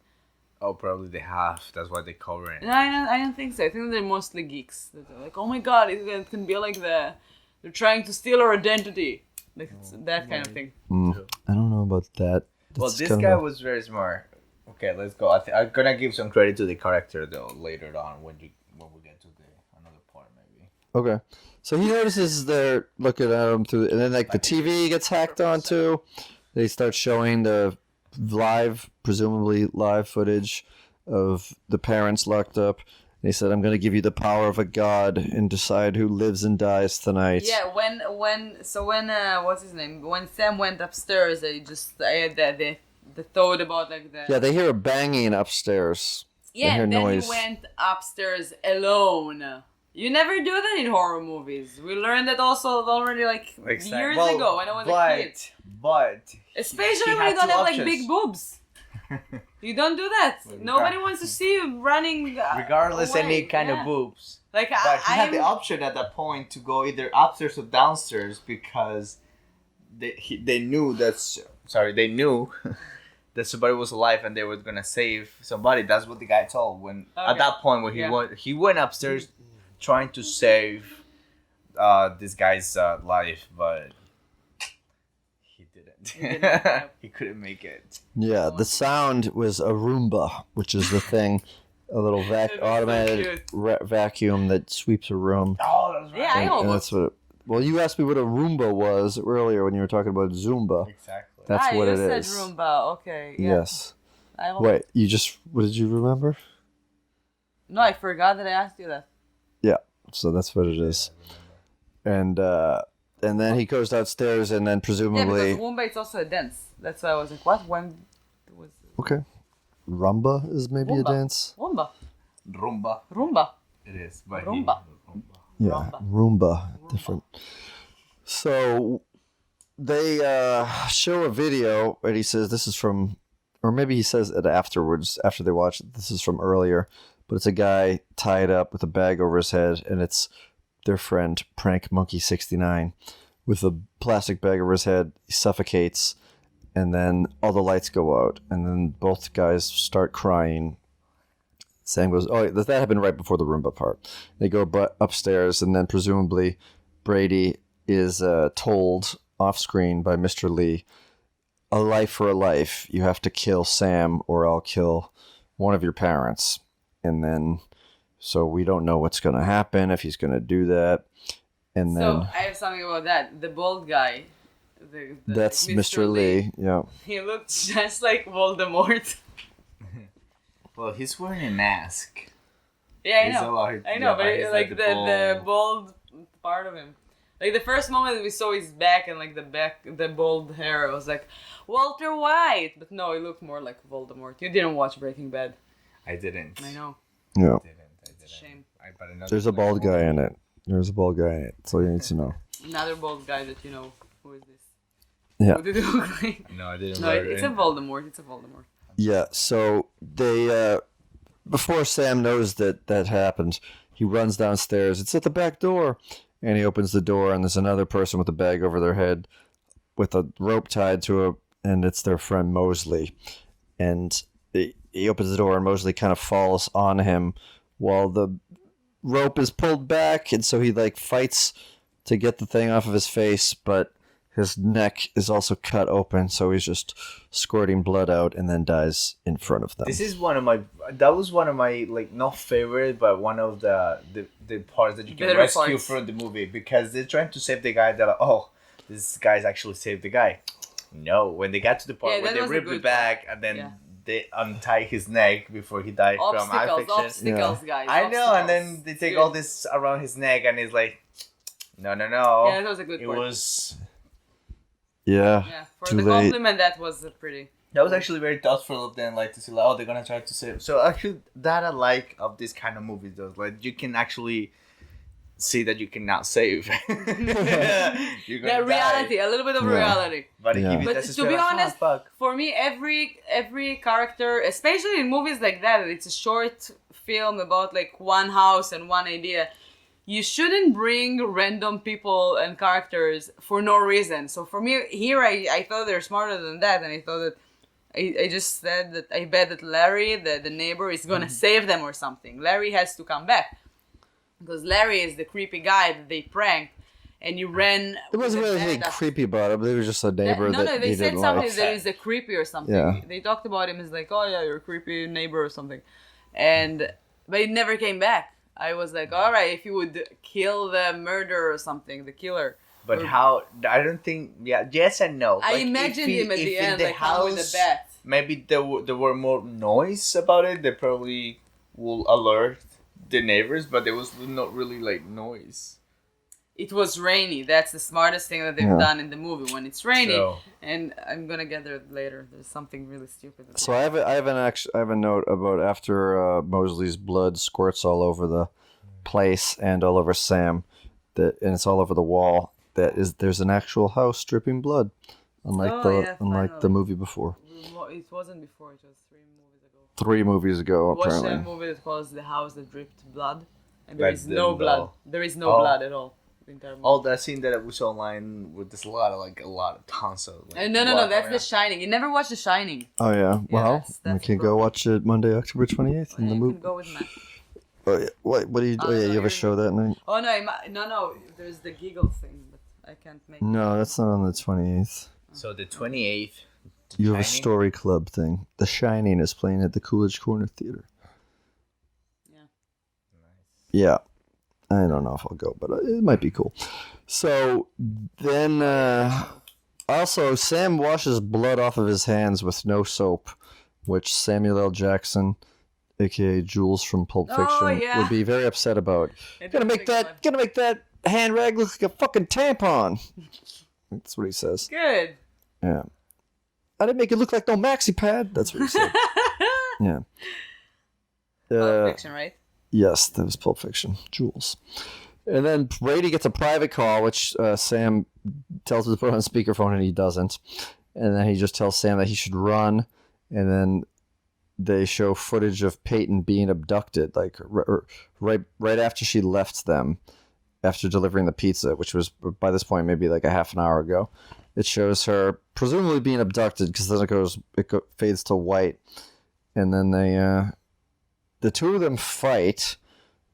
Oh, probably they have. That's why they cover it. No, I don't think so. I think they're mostly geeks. That are like, oh my god, it can be like they're trying to steal our identity. Like, it's that kind of thing. I don't know about that. Well, It's this kind guy of was very smart. Okay, let's go. I'm gonna give some credit to the character though later on when we get to another part maybe. okay. So he notices they're looking at him through, and then like the TV gets hacked onto. They start showing the presumably live footage of the parents locked up. They said, "I'm going to give you the power of a god and decide who lives and dies tonight." Yeah, when what's his name? When Sam went upstairs, I had the thought about like the. Yeah, they hear a banging upstairs. Yeah, hear then noise. he went upstairs alone. You never do that in horror movies. We learned that also already like years ago when I was a kid. But Especially he when you had don't two have like options. big boobs. You don't do that. Nobody wants to see you running. regardless away. any kind Yeah. of boobs. Like But he had the I'm- option at that point to go either upstairs or downstairs because they knew that somebody was alive and they were gonna save somebody. That's what the guy told when at that point when he went upstairs trying to save this guy's life, but he didn't. He couldn't make it. Yeah, the sound was a Roomba, which is the thing, a little automated vacuum that sweeps a room. Oh, that's right. Yeah, I And almost. that's what. Well, you asked me what a Roomba was earlier when you were talking about Zumba. Exactly. That's what you it said is. Roomba. Okay. Yeah. Yes. I almost, Wait, you just what did you remember? No, I forgot that I asked you that. Yeah, so that's what it is. And then he goes downstairs, and then Yeah, presumably because Roomba it's also a dance. That's why I was like, what? When was okay, rumba is maybe a Roomba. dance. Rumba? Roomba. It is. But Roomba. Yeah, Roomba, different. So they show a video, and he says this is from, or maybe he says it afterwards after they watch it. This is from earlier, but it's a guy tied up with a bag over his head, and it's their friend Prank Monkey 69 with a plastic bag over his head. He suffocates, and then all the lights go out, and then both guys start crying. Sam goes, oh, that happened right before the Roomba part. They go upstairs, and then presumably Brady is told off screen by Mr. Lee, a life for a life. You have to kill Sam or I'll kill one of your parents. And then, so we don't know what's going to happen, if he's going to do that. And then, So I have something about that. The bald guy. that's Mr. Lee. Yeah. He looked just like Voldemort. Well, he's wearing a mask. Yeah, I He's know. alive. I know, Yeah, but he's like like the bald part of him. Like the first moment we saw his back and like the bald hair, I was like, Walter White. But no, he looked more like Voldemort. You didn't watch Breaking Bad. I didn't. I know. Yeah. I didn't. Shame. But I know There's a bald guy in it. There's a bald guy in it. That's all you need to know. Another bald guy that you know. Who is this? Yeah. Who did it look like? No, I didn't. No, it's a Voldemort. It's a Voldemort. Yeah, so they, before Sam knows that happened, he runs downstairs. It's at the back door. And he opens the door, and there's another person with a bag over their head with a rope tied to it, and it's their friend Mosley. And he opens the door, and Mosley kind of falls on him while the rope is pulled back, and so he, like, fights to get the thing off of his face, but his neck is also cut open, so he's just squirting blood out and then dies in front of them. This is that was one of my, like, not favorite, but one of the parts that you can Better rescue parts. from the movie, because they're trying to save the guy. They're like, oh, this guy's actually saved the guy. No, when they got to the part Yeah, where that they was a rip the good bag and then Yeah. they untie his neck before he died from Obstacles, infection. guys. I know, and then obstacles. they take Good. all this around his neck, and he's like, no. Yeah, that was a good It part. was Yeah. Yeah, for Too the late. compliment, that was pretty. That was actually very thoughtful of them, like to see, like, oh, they're gonna try to save. So actually, that I like of this kind of movies, though, like you can actually see that you cannot save. You're Yeah, gonna reality, die. a little bit of Yeah. reality. But Yeah. if you But that's to be honest, fuck. for me, every character, especially in movies like that, it's a short film about like one house and one idea. You shouldn't bring random people and characters for no reason. So for me, here I thought they're smarter than that, and I thought that I just said that I bet that Larry, the neighbor, is gonna save them or something. Larry has to come back because Larry is the creepy guy that they pranked, and you ran. It wasn't with a really anything bag of- creepy about him. They were just a neighbor no, that they he said didn't something like. that is a creepy or something. Yeah. They talked about him as like, oh yeah, you're a creepy neighbor or something, but he never came back. I was like, all right, if you would kill the murderer or something, the killer. But Or- how? I don't think. Yeah. Yes and no. I Like, if imagined he- him at if the in end, the like come with house, a bat. maybe there were more noise about it. They probably will alert the neighbors, but there was not really like noise. It was rainy. That's the smartest thing that they've Yeah. done in the movie. When it's rainy, So- and I'm gonna get there later. There's something really stupid. So I have a note about after Mosley's blood squirts all over the place and all over Sam, and it's all over the wall. There's an actual house dripping blood, unlike Oh, yeah, unlike the finally. movie before. It wasn't before. It was 3 movies ago. 3 movies ago, Watch apparently. that movie that calls The House That Dripped Blood, and there Like is the no blood. doll. There is no Oh. blood at all. The entire movie. All that scene that we saw online with this a lot of tons of. Like, No, blood that's coming The out. Shining. You never watched The Shining. Oh yeah. Well, that's we can the go problem. watch it Monday, October 28th in Yeah, the you movie. can go with Matt. Oh, yeah. What do you? Oh Oh, yeah, no, you have a you're- show that night. Oh no! There's the giggle thing, but I can't make. No, that's not on the 28th. So the 28th. You have a Shining? story club thing. The Shining is playing at the Coolidge Corner Theater. Yeah. Yeah. I don't know if I'll go, but it might be cool. So then, also, Sam washes blood off of his hands with no soap, which Samuel L. Jackson, aka Jules from Pulp Oh, Fiction, yeah. would be very upset about. It Gonna does make make that hand rag look like a fucking tampon. That's what he says. Good. Yeah. I didn't make it look like no maxi pad. That's what he said. Yeah. Pulp Fiction, right? Yes, that was Pulp Fiction. Jules. And then Brady gets a private call, which Sam tells him to put on speakerphone, and he doesn't. And then he just tells Sam that he should run. And then they show footage of Peyton being abducted, like right after she left them, after delivering the pizza, which was by this point maybe like a half an hour ago. It shows her presumably being abducted, because then it fades to white, and then the two of them fight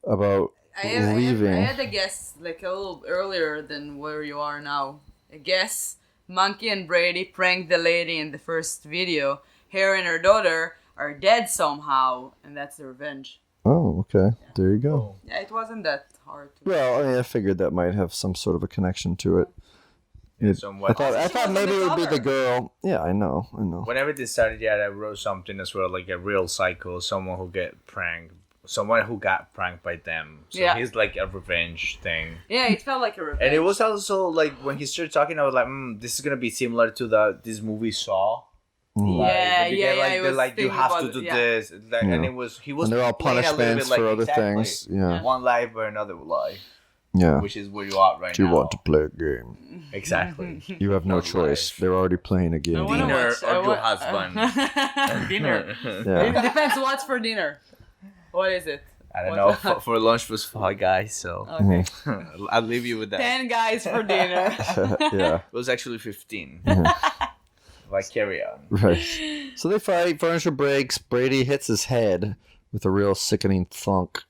about leaving. I had a guess like a little earlier than where you are now. I guess Monkey and Brady pranked the lady in the first video. Her and her daughter are dead somehow, and that's the revenge. Oh, okay. There you go. Yeah, it wasn't that hard. Well, I mean, I figured that might have some sort of a connection to it. Somewhat. I She thought was maybe on it the would be the cover. girl. Yeah, I know. Whenever this started, I wrote something as well, like a real psycho, someone who got pranked by them. So Yeah. he's like a revenge thing. Yeah, it felt like a revenge. And it was also like when he started talking, I was like, this is gonna be similar to this movie Saw. Mm. Like, Yeah, at the beginning, yeah, like, I they're was like, you thinking have about to it, do yeah. this, like, Yeah. and he was And they're all playing a little punishments bit for like, other exactly, things. Yeah. one life or another life, Yeah. which is where you are right Do you now. want to play a game? Exactly. You have no One choice. life. They're already playing a game. I wanna Dinner watch- or I your wa- husband. Dinner. Yeah. It depends what's for dinner. What is it? I don't What- know. For lunch was Fall Guys, so Okay. I'll leave you with that. 10 guys for dinner. Yeah. It was actually 15. Like, carry on. Right. So they fight. Furniture breaks. Brady hits his head with a real sickening thunk.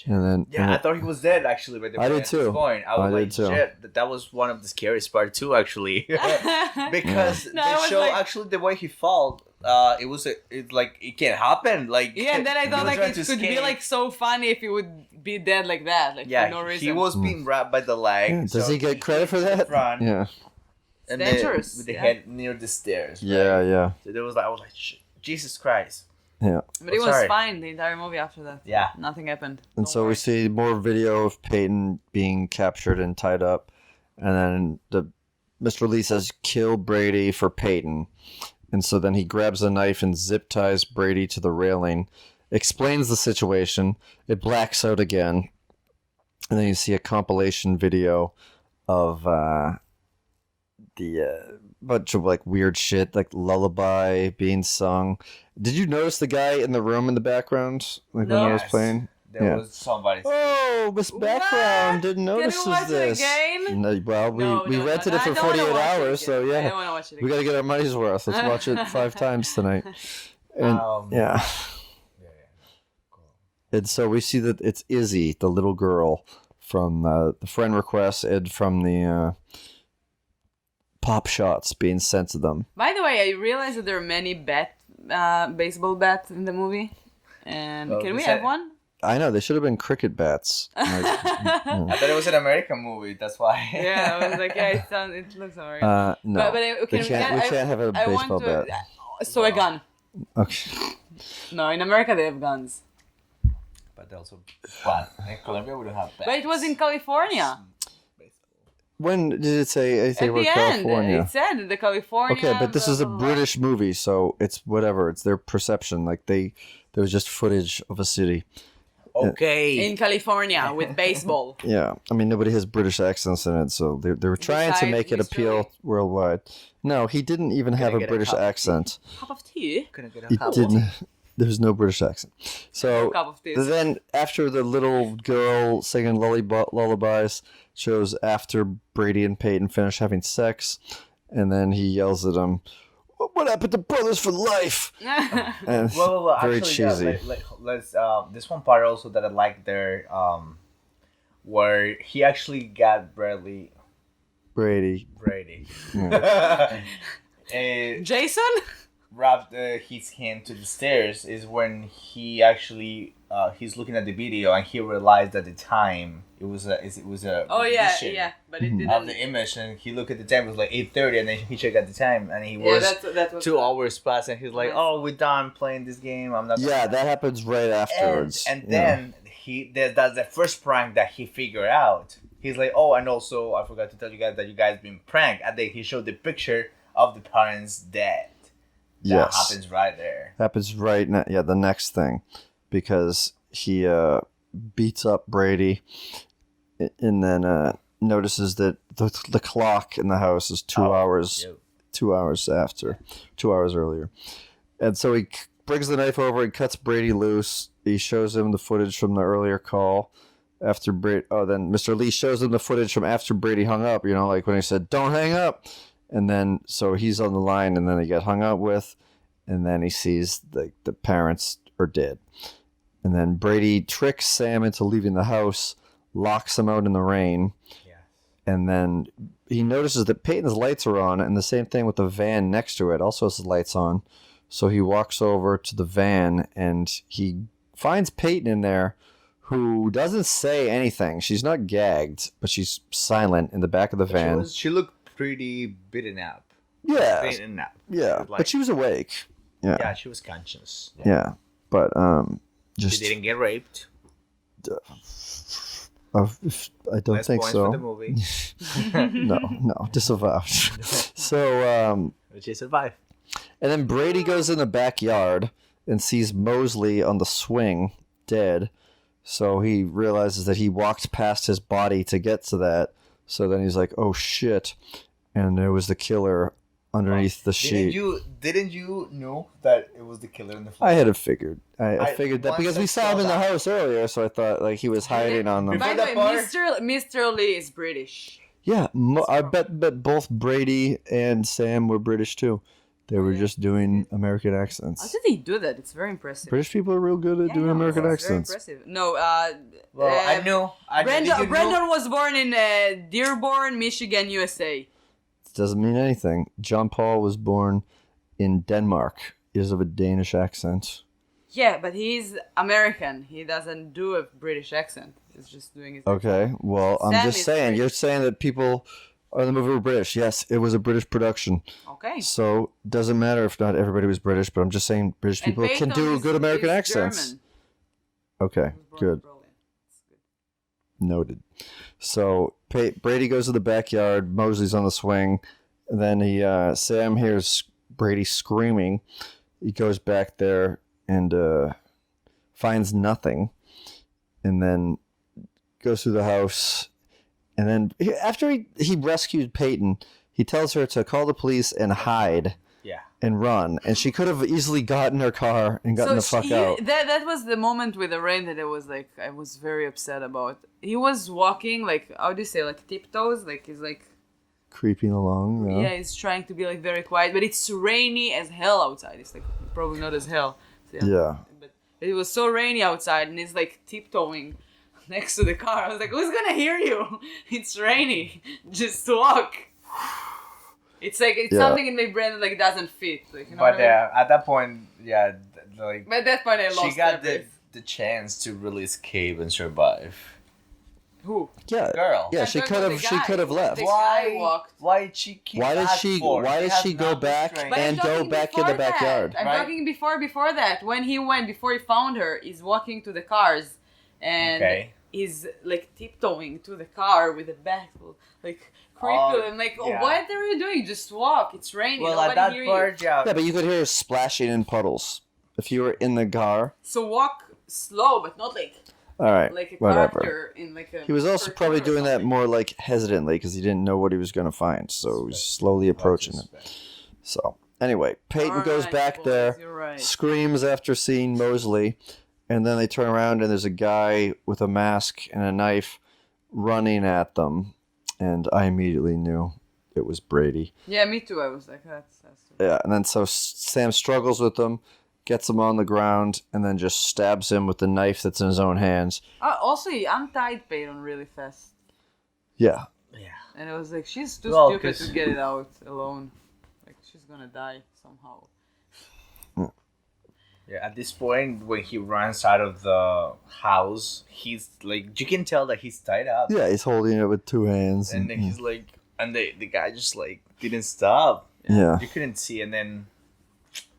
And then Yeah, I thought he was dead actually. By the I did at this too. point. I was I like, did too. shit, that was one of the scariest part too, actually, because No, I they was show like- actually the way he fell. It's like it can't happen. Like Yeah, and then I he thought was like trying it to could be escape. like so funny if he would be dead like that, like Yeah, for no reason. he was being wrapped by the leg. Yeah, does so he get credit for hit the that? front, Yeah. and It's dangerous, with the yeah. head near the stairs. Yeah, right? yeah. So there was like I was like, Jesus Christ. Yeah. But he Oh, was sorry. fine the entire movie after that. Yeah. Nothing happened. And Don't so we worry. see more video of Peyton being captured and tied up, and then Mr. Lee says, kill Brady for Peyton. And so then he grabs a knife and zip ties Brady to the railing, explains the situation. It blacks out again. And then you see a compilation video of the bunch of like weird shit, like lullaby being sung. Did you notice the guy in the room in the background, like when I was playing? There was somebody. Oh, this background What? didn't notice Can we watch this. it again? No, well, we rented it for I don't wanna 48 watch it hours, again. so I yeah, don't want to watch it again. we got to get our money's worth. Let's watch it 5 times tonight. And yeah. Cool. And so we see that it's Izzy, the little girl from the friend request and from the pop shots being sent to them. By the way, I realized that there are many baseball bats in the movie. And can we have one? I know, they should have been cricket bats. Like, I thought it was an American movie. That's why. Yeah, I was like, yeah, it looks American. no, but we can't have a baseball bat. So a gun. Okay. No, in America they have guns. But also, but in Colombia we don't have bats. But it was in California. When did it say anything At about the end, California? it said the California. Okay, but this is a blah, blah, blah. British movie, so it's whatever. It's their perception. Like there was just footage of a city. Okay. In California with baseball. Yeah, I mean nobody has British accents in it, so they were trying to Besides make it Mr. appeal Lee. worldwide. No, he didn't even have a get a British cup of accent. Cup of tea. Couldn't get a He cup. didn't. There's no British accent. So Cup of tea. then, after the little girl singing lullabies, shows after Brady and Peyton finish having sex, and then he yells at him, "What happened to Brothers for Life?" And Well, very actually, cheesy. yeah, let's this one part also that I like there, where he actually got Brady. Jason? Wrapped his hand to the stairs is when he actually he's looking at the video and he realized at the time it was a Oh yeah, vision yeah, but it didn't. of the image, and he looked at the time, it was like 8:30, and then he checked at the time and he Yeah, was that was 2 hours past, and he's like, Nice. "Oh, we're done playing this game. I'm not." Yeah, that happens right afterwards. And Yeah. then that's the first prank that he figured out. He's like, "Oh, and also I forgot to tell you guys that you guys been pranked." And then he showed the picture of the parents dead. That Yes. happens right there. Happens right now. Yeah, the next thing, because he beats up Brady, and then notices that the clock in the house is 2 hours. Yep. 2 hours after, 2 hours earlier, and so he brings the knife over and cuts Brady loose. He shows him the footage from the earlier call. After Brady, then Mr. Lee shows him the footage from after Brady hung up. You know, like when he said, "Don't hang up." And then, so he's on the line, and then they get hung up with, and then he sees the parents are dead. And then Brady tricks Sam into leaving the house, locks him out in the rain, Yeah. and then he notices that Peyton's lights are on, and the same thing with the van next to it also has the lights on. So he walks over to the van, and he finds Peyton in there, who doesn't say anything. She's not gagged, but she's silent in the back of the van. She looked pretty beaten up. Yeah, Beaten up. yeah, Like- but she was awake. Yeah, Yeah, she was conscious. yeah, but She just didn't get raped. I don't Less think points so. for the movie. No, disavowed. So, But she survived. and then Brady goes in the backyard and sees Mosley on the swing, dead. So he realizes that he walked past his body to get to that. So then he's like, "Oh shit!" And there was the killer underneath the sheet. Didn't you know that it was the killer in the floor? I had it figured. I I- figured that once because I we saw him in the saw that- house earlier, so I thought like he was hiding on them. By the way, Before that Mr. Lee is British. Yeah, I bet both Brady and Sam were British too. They were just doing American How accents. did they do that? It's very impressive. British people are real good at doing no, American it's very accents. impressive. No, Well, I knew. Brendan was born in Dearborn, Michigan, USA. It doesn't mean anything. John Paul was born in Denmark. He does have a Danish accent. Yeah, but he's American. He doesn't do a British accent. He's just doing his. Okay, well, I'm Sam just is saying. British. You're saying that people in the movie were British. Yes, it was a British production. Okay. So doesn't matter if not everybody was British, but I'm just saying British And people can Peyton do is- good American is accents. German. Okay, He was born in good. Berlin. It's good. Noted. So Brady goes to the backyard. Mosley's on the swing. And then Sam hears Brady screaming. He goes back there and finds nothing. And then goes through the house. And then after he rescued Peyton, he tells her to call the police and hide. Yeah. And run. And she could have easily gotten her car and gotten the fuck out. That was the moment with the rain that I was very upset about. He was walking how do you say, tiptoes? He's Creeping along, yeah, he's trying to be very quiet, but it's rainy as hell outside. It's probably not as hell. So, yeah. But it was so rainy outside, and he's tiptoeing next to the car. I was like, who's gonna hear you? It's rainy. Just walk. It's something in my brain that doesn't fit. You know but what I mean? at that point, yeah, But at that point, I lost she got everything. the chance to really escape and survive. Who? Yeah. Girl. Yeah, she could have left. The guy walked. Why did she keep Why did she go back But I'm and go talking back in before the backyard? that. I'm Right? talking before that. When he went, before he found her, he's walking to the cars and he's tiptoeing to the car with the back, creepy. I'm yeah. what are you doing? Just walk. It's raining. Well, Nobody at that hear part, you. yeah. Yeah, but you could hear her splashing in puddles if you were in the car. So walk slow, but not All right, a whatever. character in a. He was also probably doing that more hesitantly because he didn't know what he was going to find, so he was slowly approaching it. So anyway, Peyton goes back there, Right. screams after seeing Mosley, and then they turn around and there's a guy with a mask and a knife running at them, and I immediately knew it was Brady. Yeah, me too. I was like, that's. Yeah, and then so Sam struggles with him, gets him on the ground, and then just stabs him with the knife that's in his own hands. Also, he untied Peyton really fast. Yeah. Yeah. And it was she's too Well, stupid 'cause- to get it out alone. She's gonna die somehow. Yeah, at this point, when he runs out of the house, he's you can tell that he's tied up. Yeah, he's holding it with two hands. And then he's and the guy just didn't stop. Yeah. You couldn't see, and then.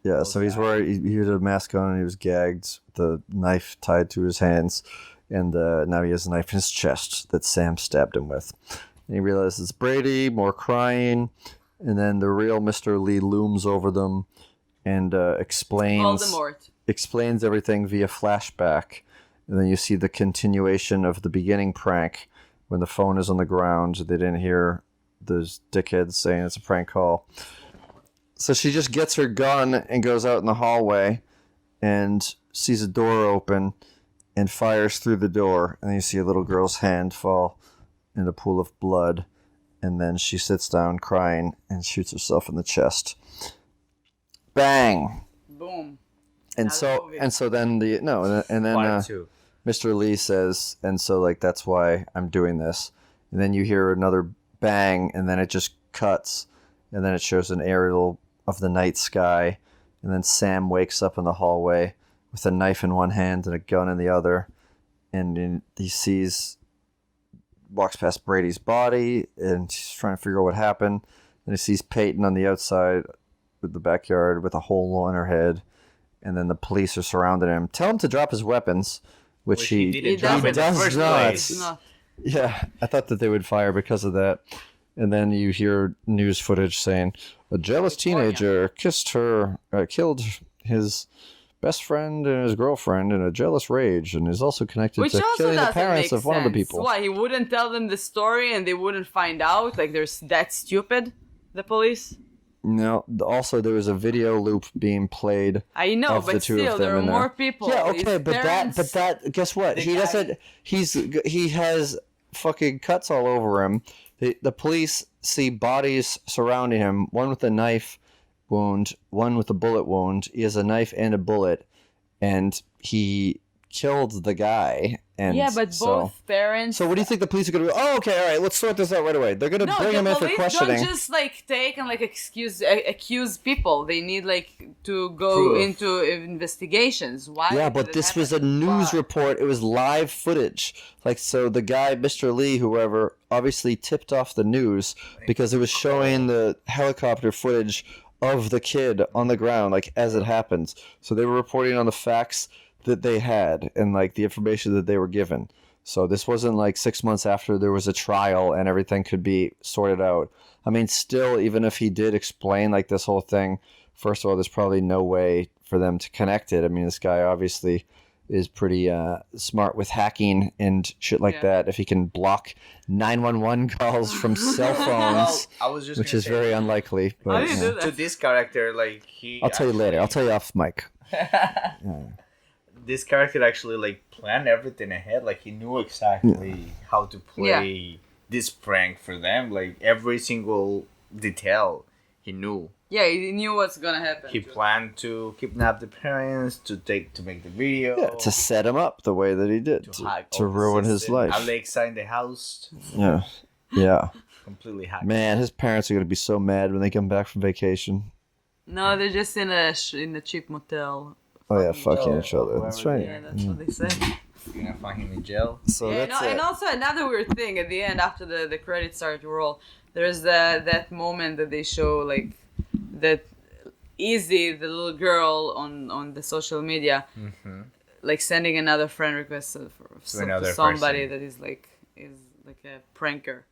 Yeah, so he's wearing, he had a mask on and he was gagged, the knife tied to his hands, and now he has a knife in his chest that Sam stabbed him with. And he realizes it's Brady, more crying, and then the real Mr. Lee looms over them and explains everything via flashback. And then you see the continuation of the beginning prank when the phone is on the ground. They didn't hear those dickheads saying it's a prank call. So she just gets her gun and goes out in the hallway and sees a door open and fires through the door. And then you see a little girl's hand fall in a pool of blood. And then she sits down crying and shoots herself in the chest. Bang! Boom. And so then Part two. Mr. Lee says, and so that's why I'm doing this. And then you hear another bang, and then it just cuts, and then it shows an aerial of the night sky, and then Sam wakes up in the hallway with a knife in one hand and a gun in the other, and he walks past Brady's body, and he's trying to figure out what happened. Then he sees Peyton on the outside of the backyard with a hole in her head, and then the police are surrounding him. Tell him to drop his weapons, which he didn't drop in the first place. No. Yeah, I thought that they would fire because of that. And then you hear news footage saying a jealous teenager killed his best friend and his girlfriend in a jealous rage, and is also connected Which to also killing the doesn't parents make of one of the sense. people. Why, he wouldn't tell them the story and they wouldn't find out? They're that stupid, the police? No, also there was a video loop being played. I know, of the but two of still, them there are in more people. Yeah, His okay, but parents- that guess what? He guy- doesn't. He has fucking cuts all over him. The police see bodies surrounding him. One with a knife wound, one with a bullet wound. He has a knife and a bullet, and he killed the guy. And Yeah, but both parents... So what do you think the police are going to do? Oh, okay, all right, let's sort this out right away. They're going to bring him in for questioning. Don't just take and accuse people. They need to go Proof. into investigations. Why? Yeah, did but it this was a happen? news Why? report. It was live footage. So the guy, Mr. Lee, whoever, obviously tipped off the news because it was showing the helicopter footage of the kid on the ground, as it happened. So they were reporting on the facts that they had and the information that they were given. So this wasn't like 6 months after there was a trial and everything could be sorted out. I mean, still, even if he did explain like this whole thing, first of all, there's probably no way for them to connect it. I mean, this guy obviously is pretty smart with hacking and shit like that. If he can block 911 calls from cell phones, I was just which is very unlikely. But, How do you do that? to this character, like he. I'll tell you later. I'll tell you off mic. This character actually like planned everything ahead. Like he knew exactly how to play this prank for them. Like every single detail, he knew. Yeah, he knew what's gonna happen. He planned to kidnap the parents, to make the video, To set him up the way that he did, to ruin his life. Alexa in the house. Yeah. Completely hacked. Man, his parents are gonna be so mad when they come back from vacation. No, they're just in a cheap motel. Oh yeah, fucking each other. That's right. Yeah, that's what they say. You're gonna find him in jail. So Yeah, that's and also another weird thing at the end, after the credits start to roll, there's that moment that they show like that Izzy, the little girl on the social media, like sending another friend request to somebody that is like a pranker,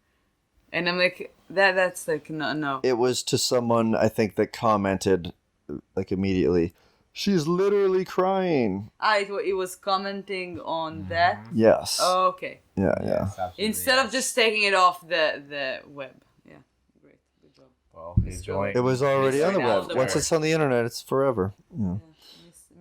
and I'm like that's like no. It was to someone I think that commented like immediately. She's literally crying. It was commenting on that. Yes. Oh, okay. Yeah. Instead of just taking it off the web. Yeah, great, good job. Well, he's doing. It was already on the web. Voldemort. Once it's on the internet, it's forever. Yeah.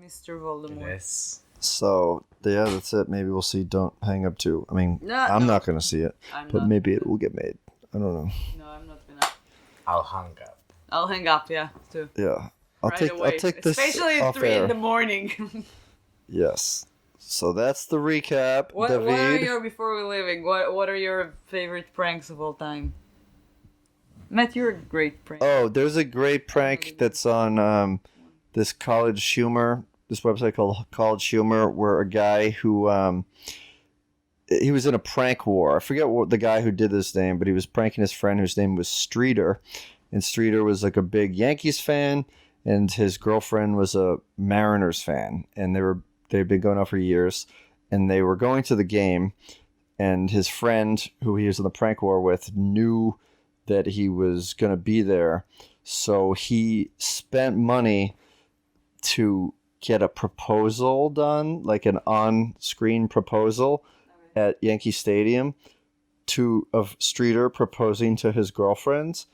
Mr. Voldemort. Yes. So yeah, that's it. Maybe we'll see. Don't hang up too. I mean, No, I'm no. not gonna see it, but maybe it will get made. I don't know. No, I'm not gonna. I'll hang up. I'll hang up. Yeah, too. Yeah. I'll Away. take this Especially at off 3 air. in the morning. Yes. So that's the recap, What David. are your before we're leaving? What are your favorite pranks of all time? Matt, you're a great prank. Oh, there's a great prank that's on this College Humor, this website called College Humor, where a guy who he was in a prank war. I forget what the guy who did this name, but he was pranking his friend whose name was Streeter, and Streeter was like a big Yankees fan, and his girlfriend was a Mariners fan, and they'd been going out for years, and they were going to the game, and his friend who he was in the prank war with knew that he was going to be there, so he spent money to get a proposal done, like an on-screen proposal at Yankee Stadium of Streeter proposing to his girlfriend,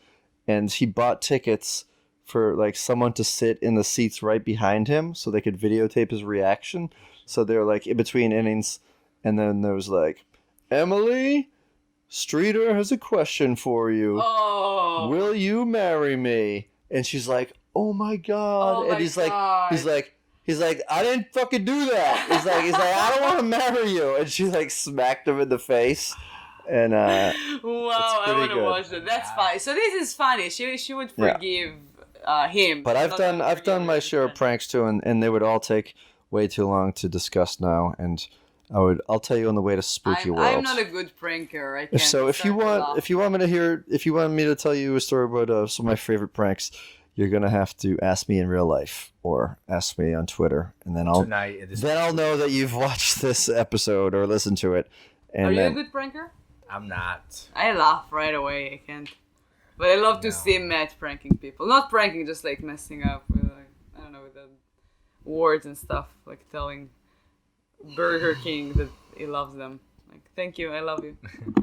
and he bought tickets for like someone to sit in the seats right behind him so they could videotape his reaction. So they're like in between innings, and then there was like, Emily, Streeter has a question for you. Oh. Will you marry me? And she's like, oh my God. Oh and my God. he's like, I didn't fucking do that. He's like, I don't want to marry you. And she like smacked him in the face. And Wow, I pretty want to good. watch that. That's funny. So this is funny. She would forgive him. But I've done my share of pranks too, and they would all take way too long to discuss now. And I'll tell you on the way to Spooky World. I'm not a good pranker. I can't. If you want me to tell you a story about some of my favorite pranks, you're gonna have to ask me in real life or ask me on Twitter, and then I'll know that you've watched this episode or listened to it. And Are you a good pranker? I'm not. I laugh right away. I can't. But I love to see Matt pranking people. Not pranking, just like messing up with like, I don't know, with the words and stuff, like telling Burger King that he loves them. Like, thank you, I love you.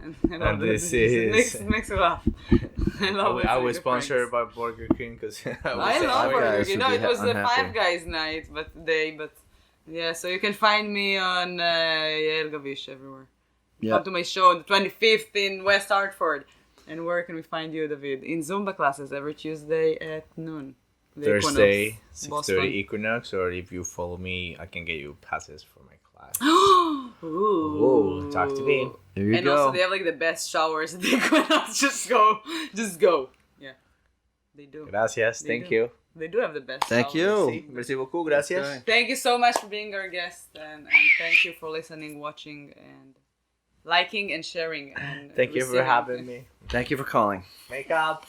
And this makes me laugh. I love it. I was sponsored by Burger King because I love Burger Guys King. would No, be it was the unhappy. Five Guys night, but yeah. So you can find me on Yael Gavish everywhere. Yeah. Come to my show on the 25th in West Hartford. And where can we find you, David? In Zumba classes every Tuesday at noon. The Thursday, Equinox. 6:30 Equinox, or if you follow me, I can get you passes for my class. Ooh. Talk to me. There you And go. also they have like the best showers at the Equinox. Just go. Yeah. They do. Gracias, They thank do. you. They do have the best Thank showers. you. Merci beaucoup, gracias. Thank you so much for being our guest, and thank you for listening, watching, and liking and sharing. And Thank you for receiving. having me. Thank you for calling. Make up.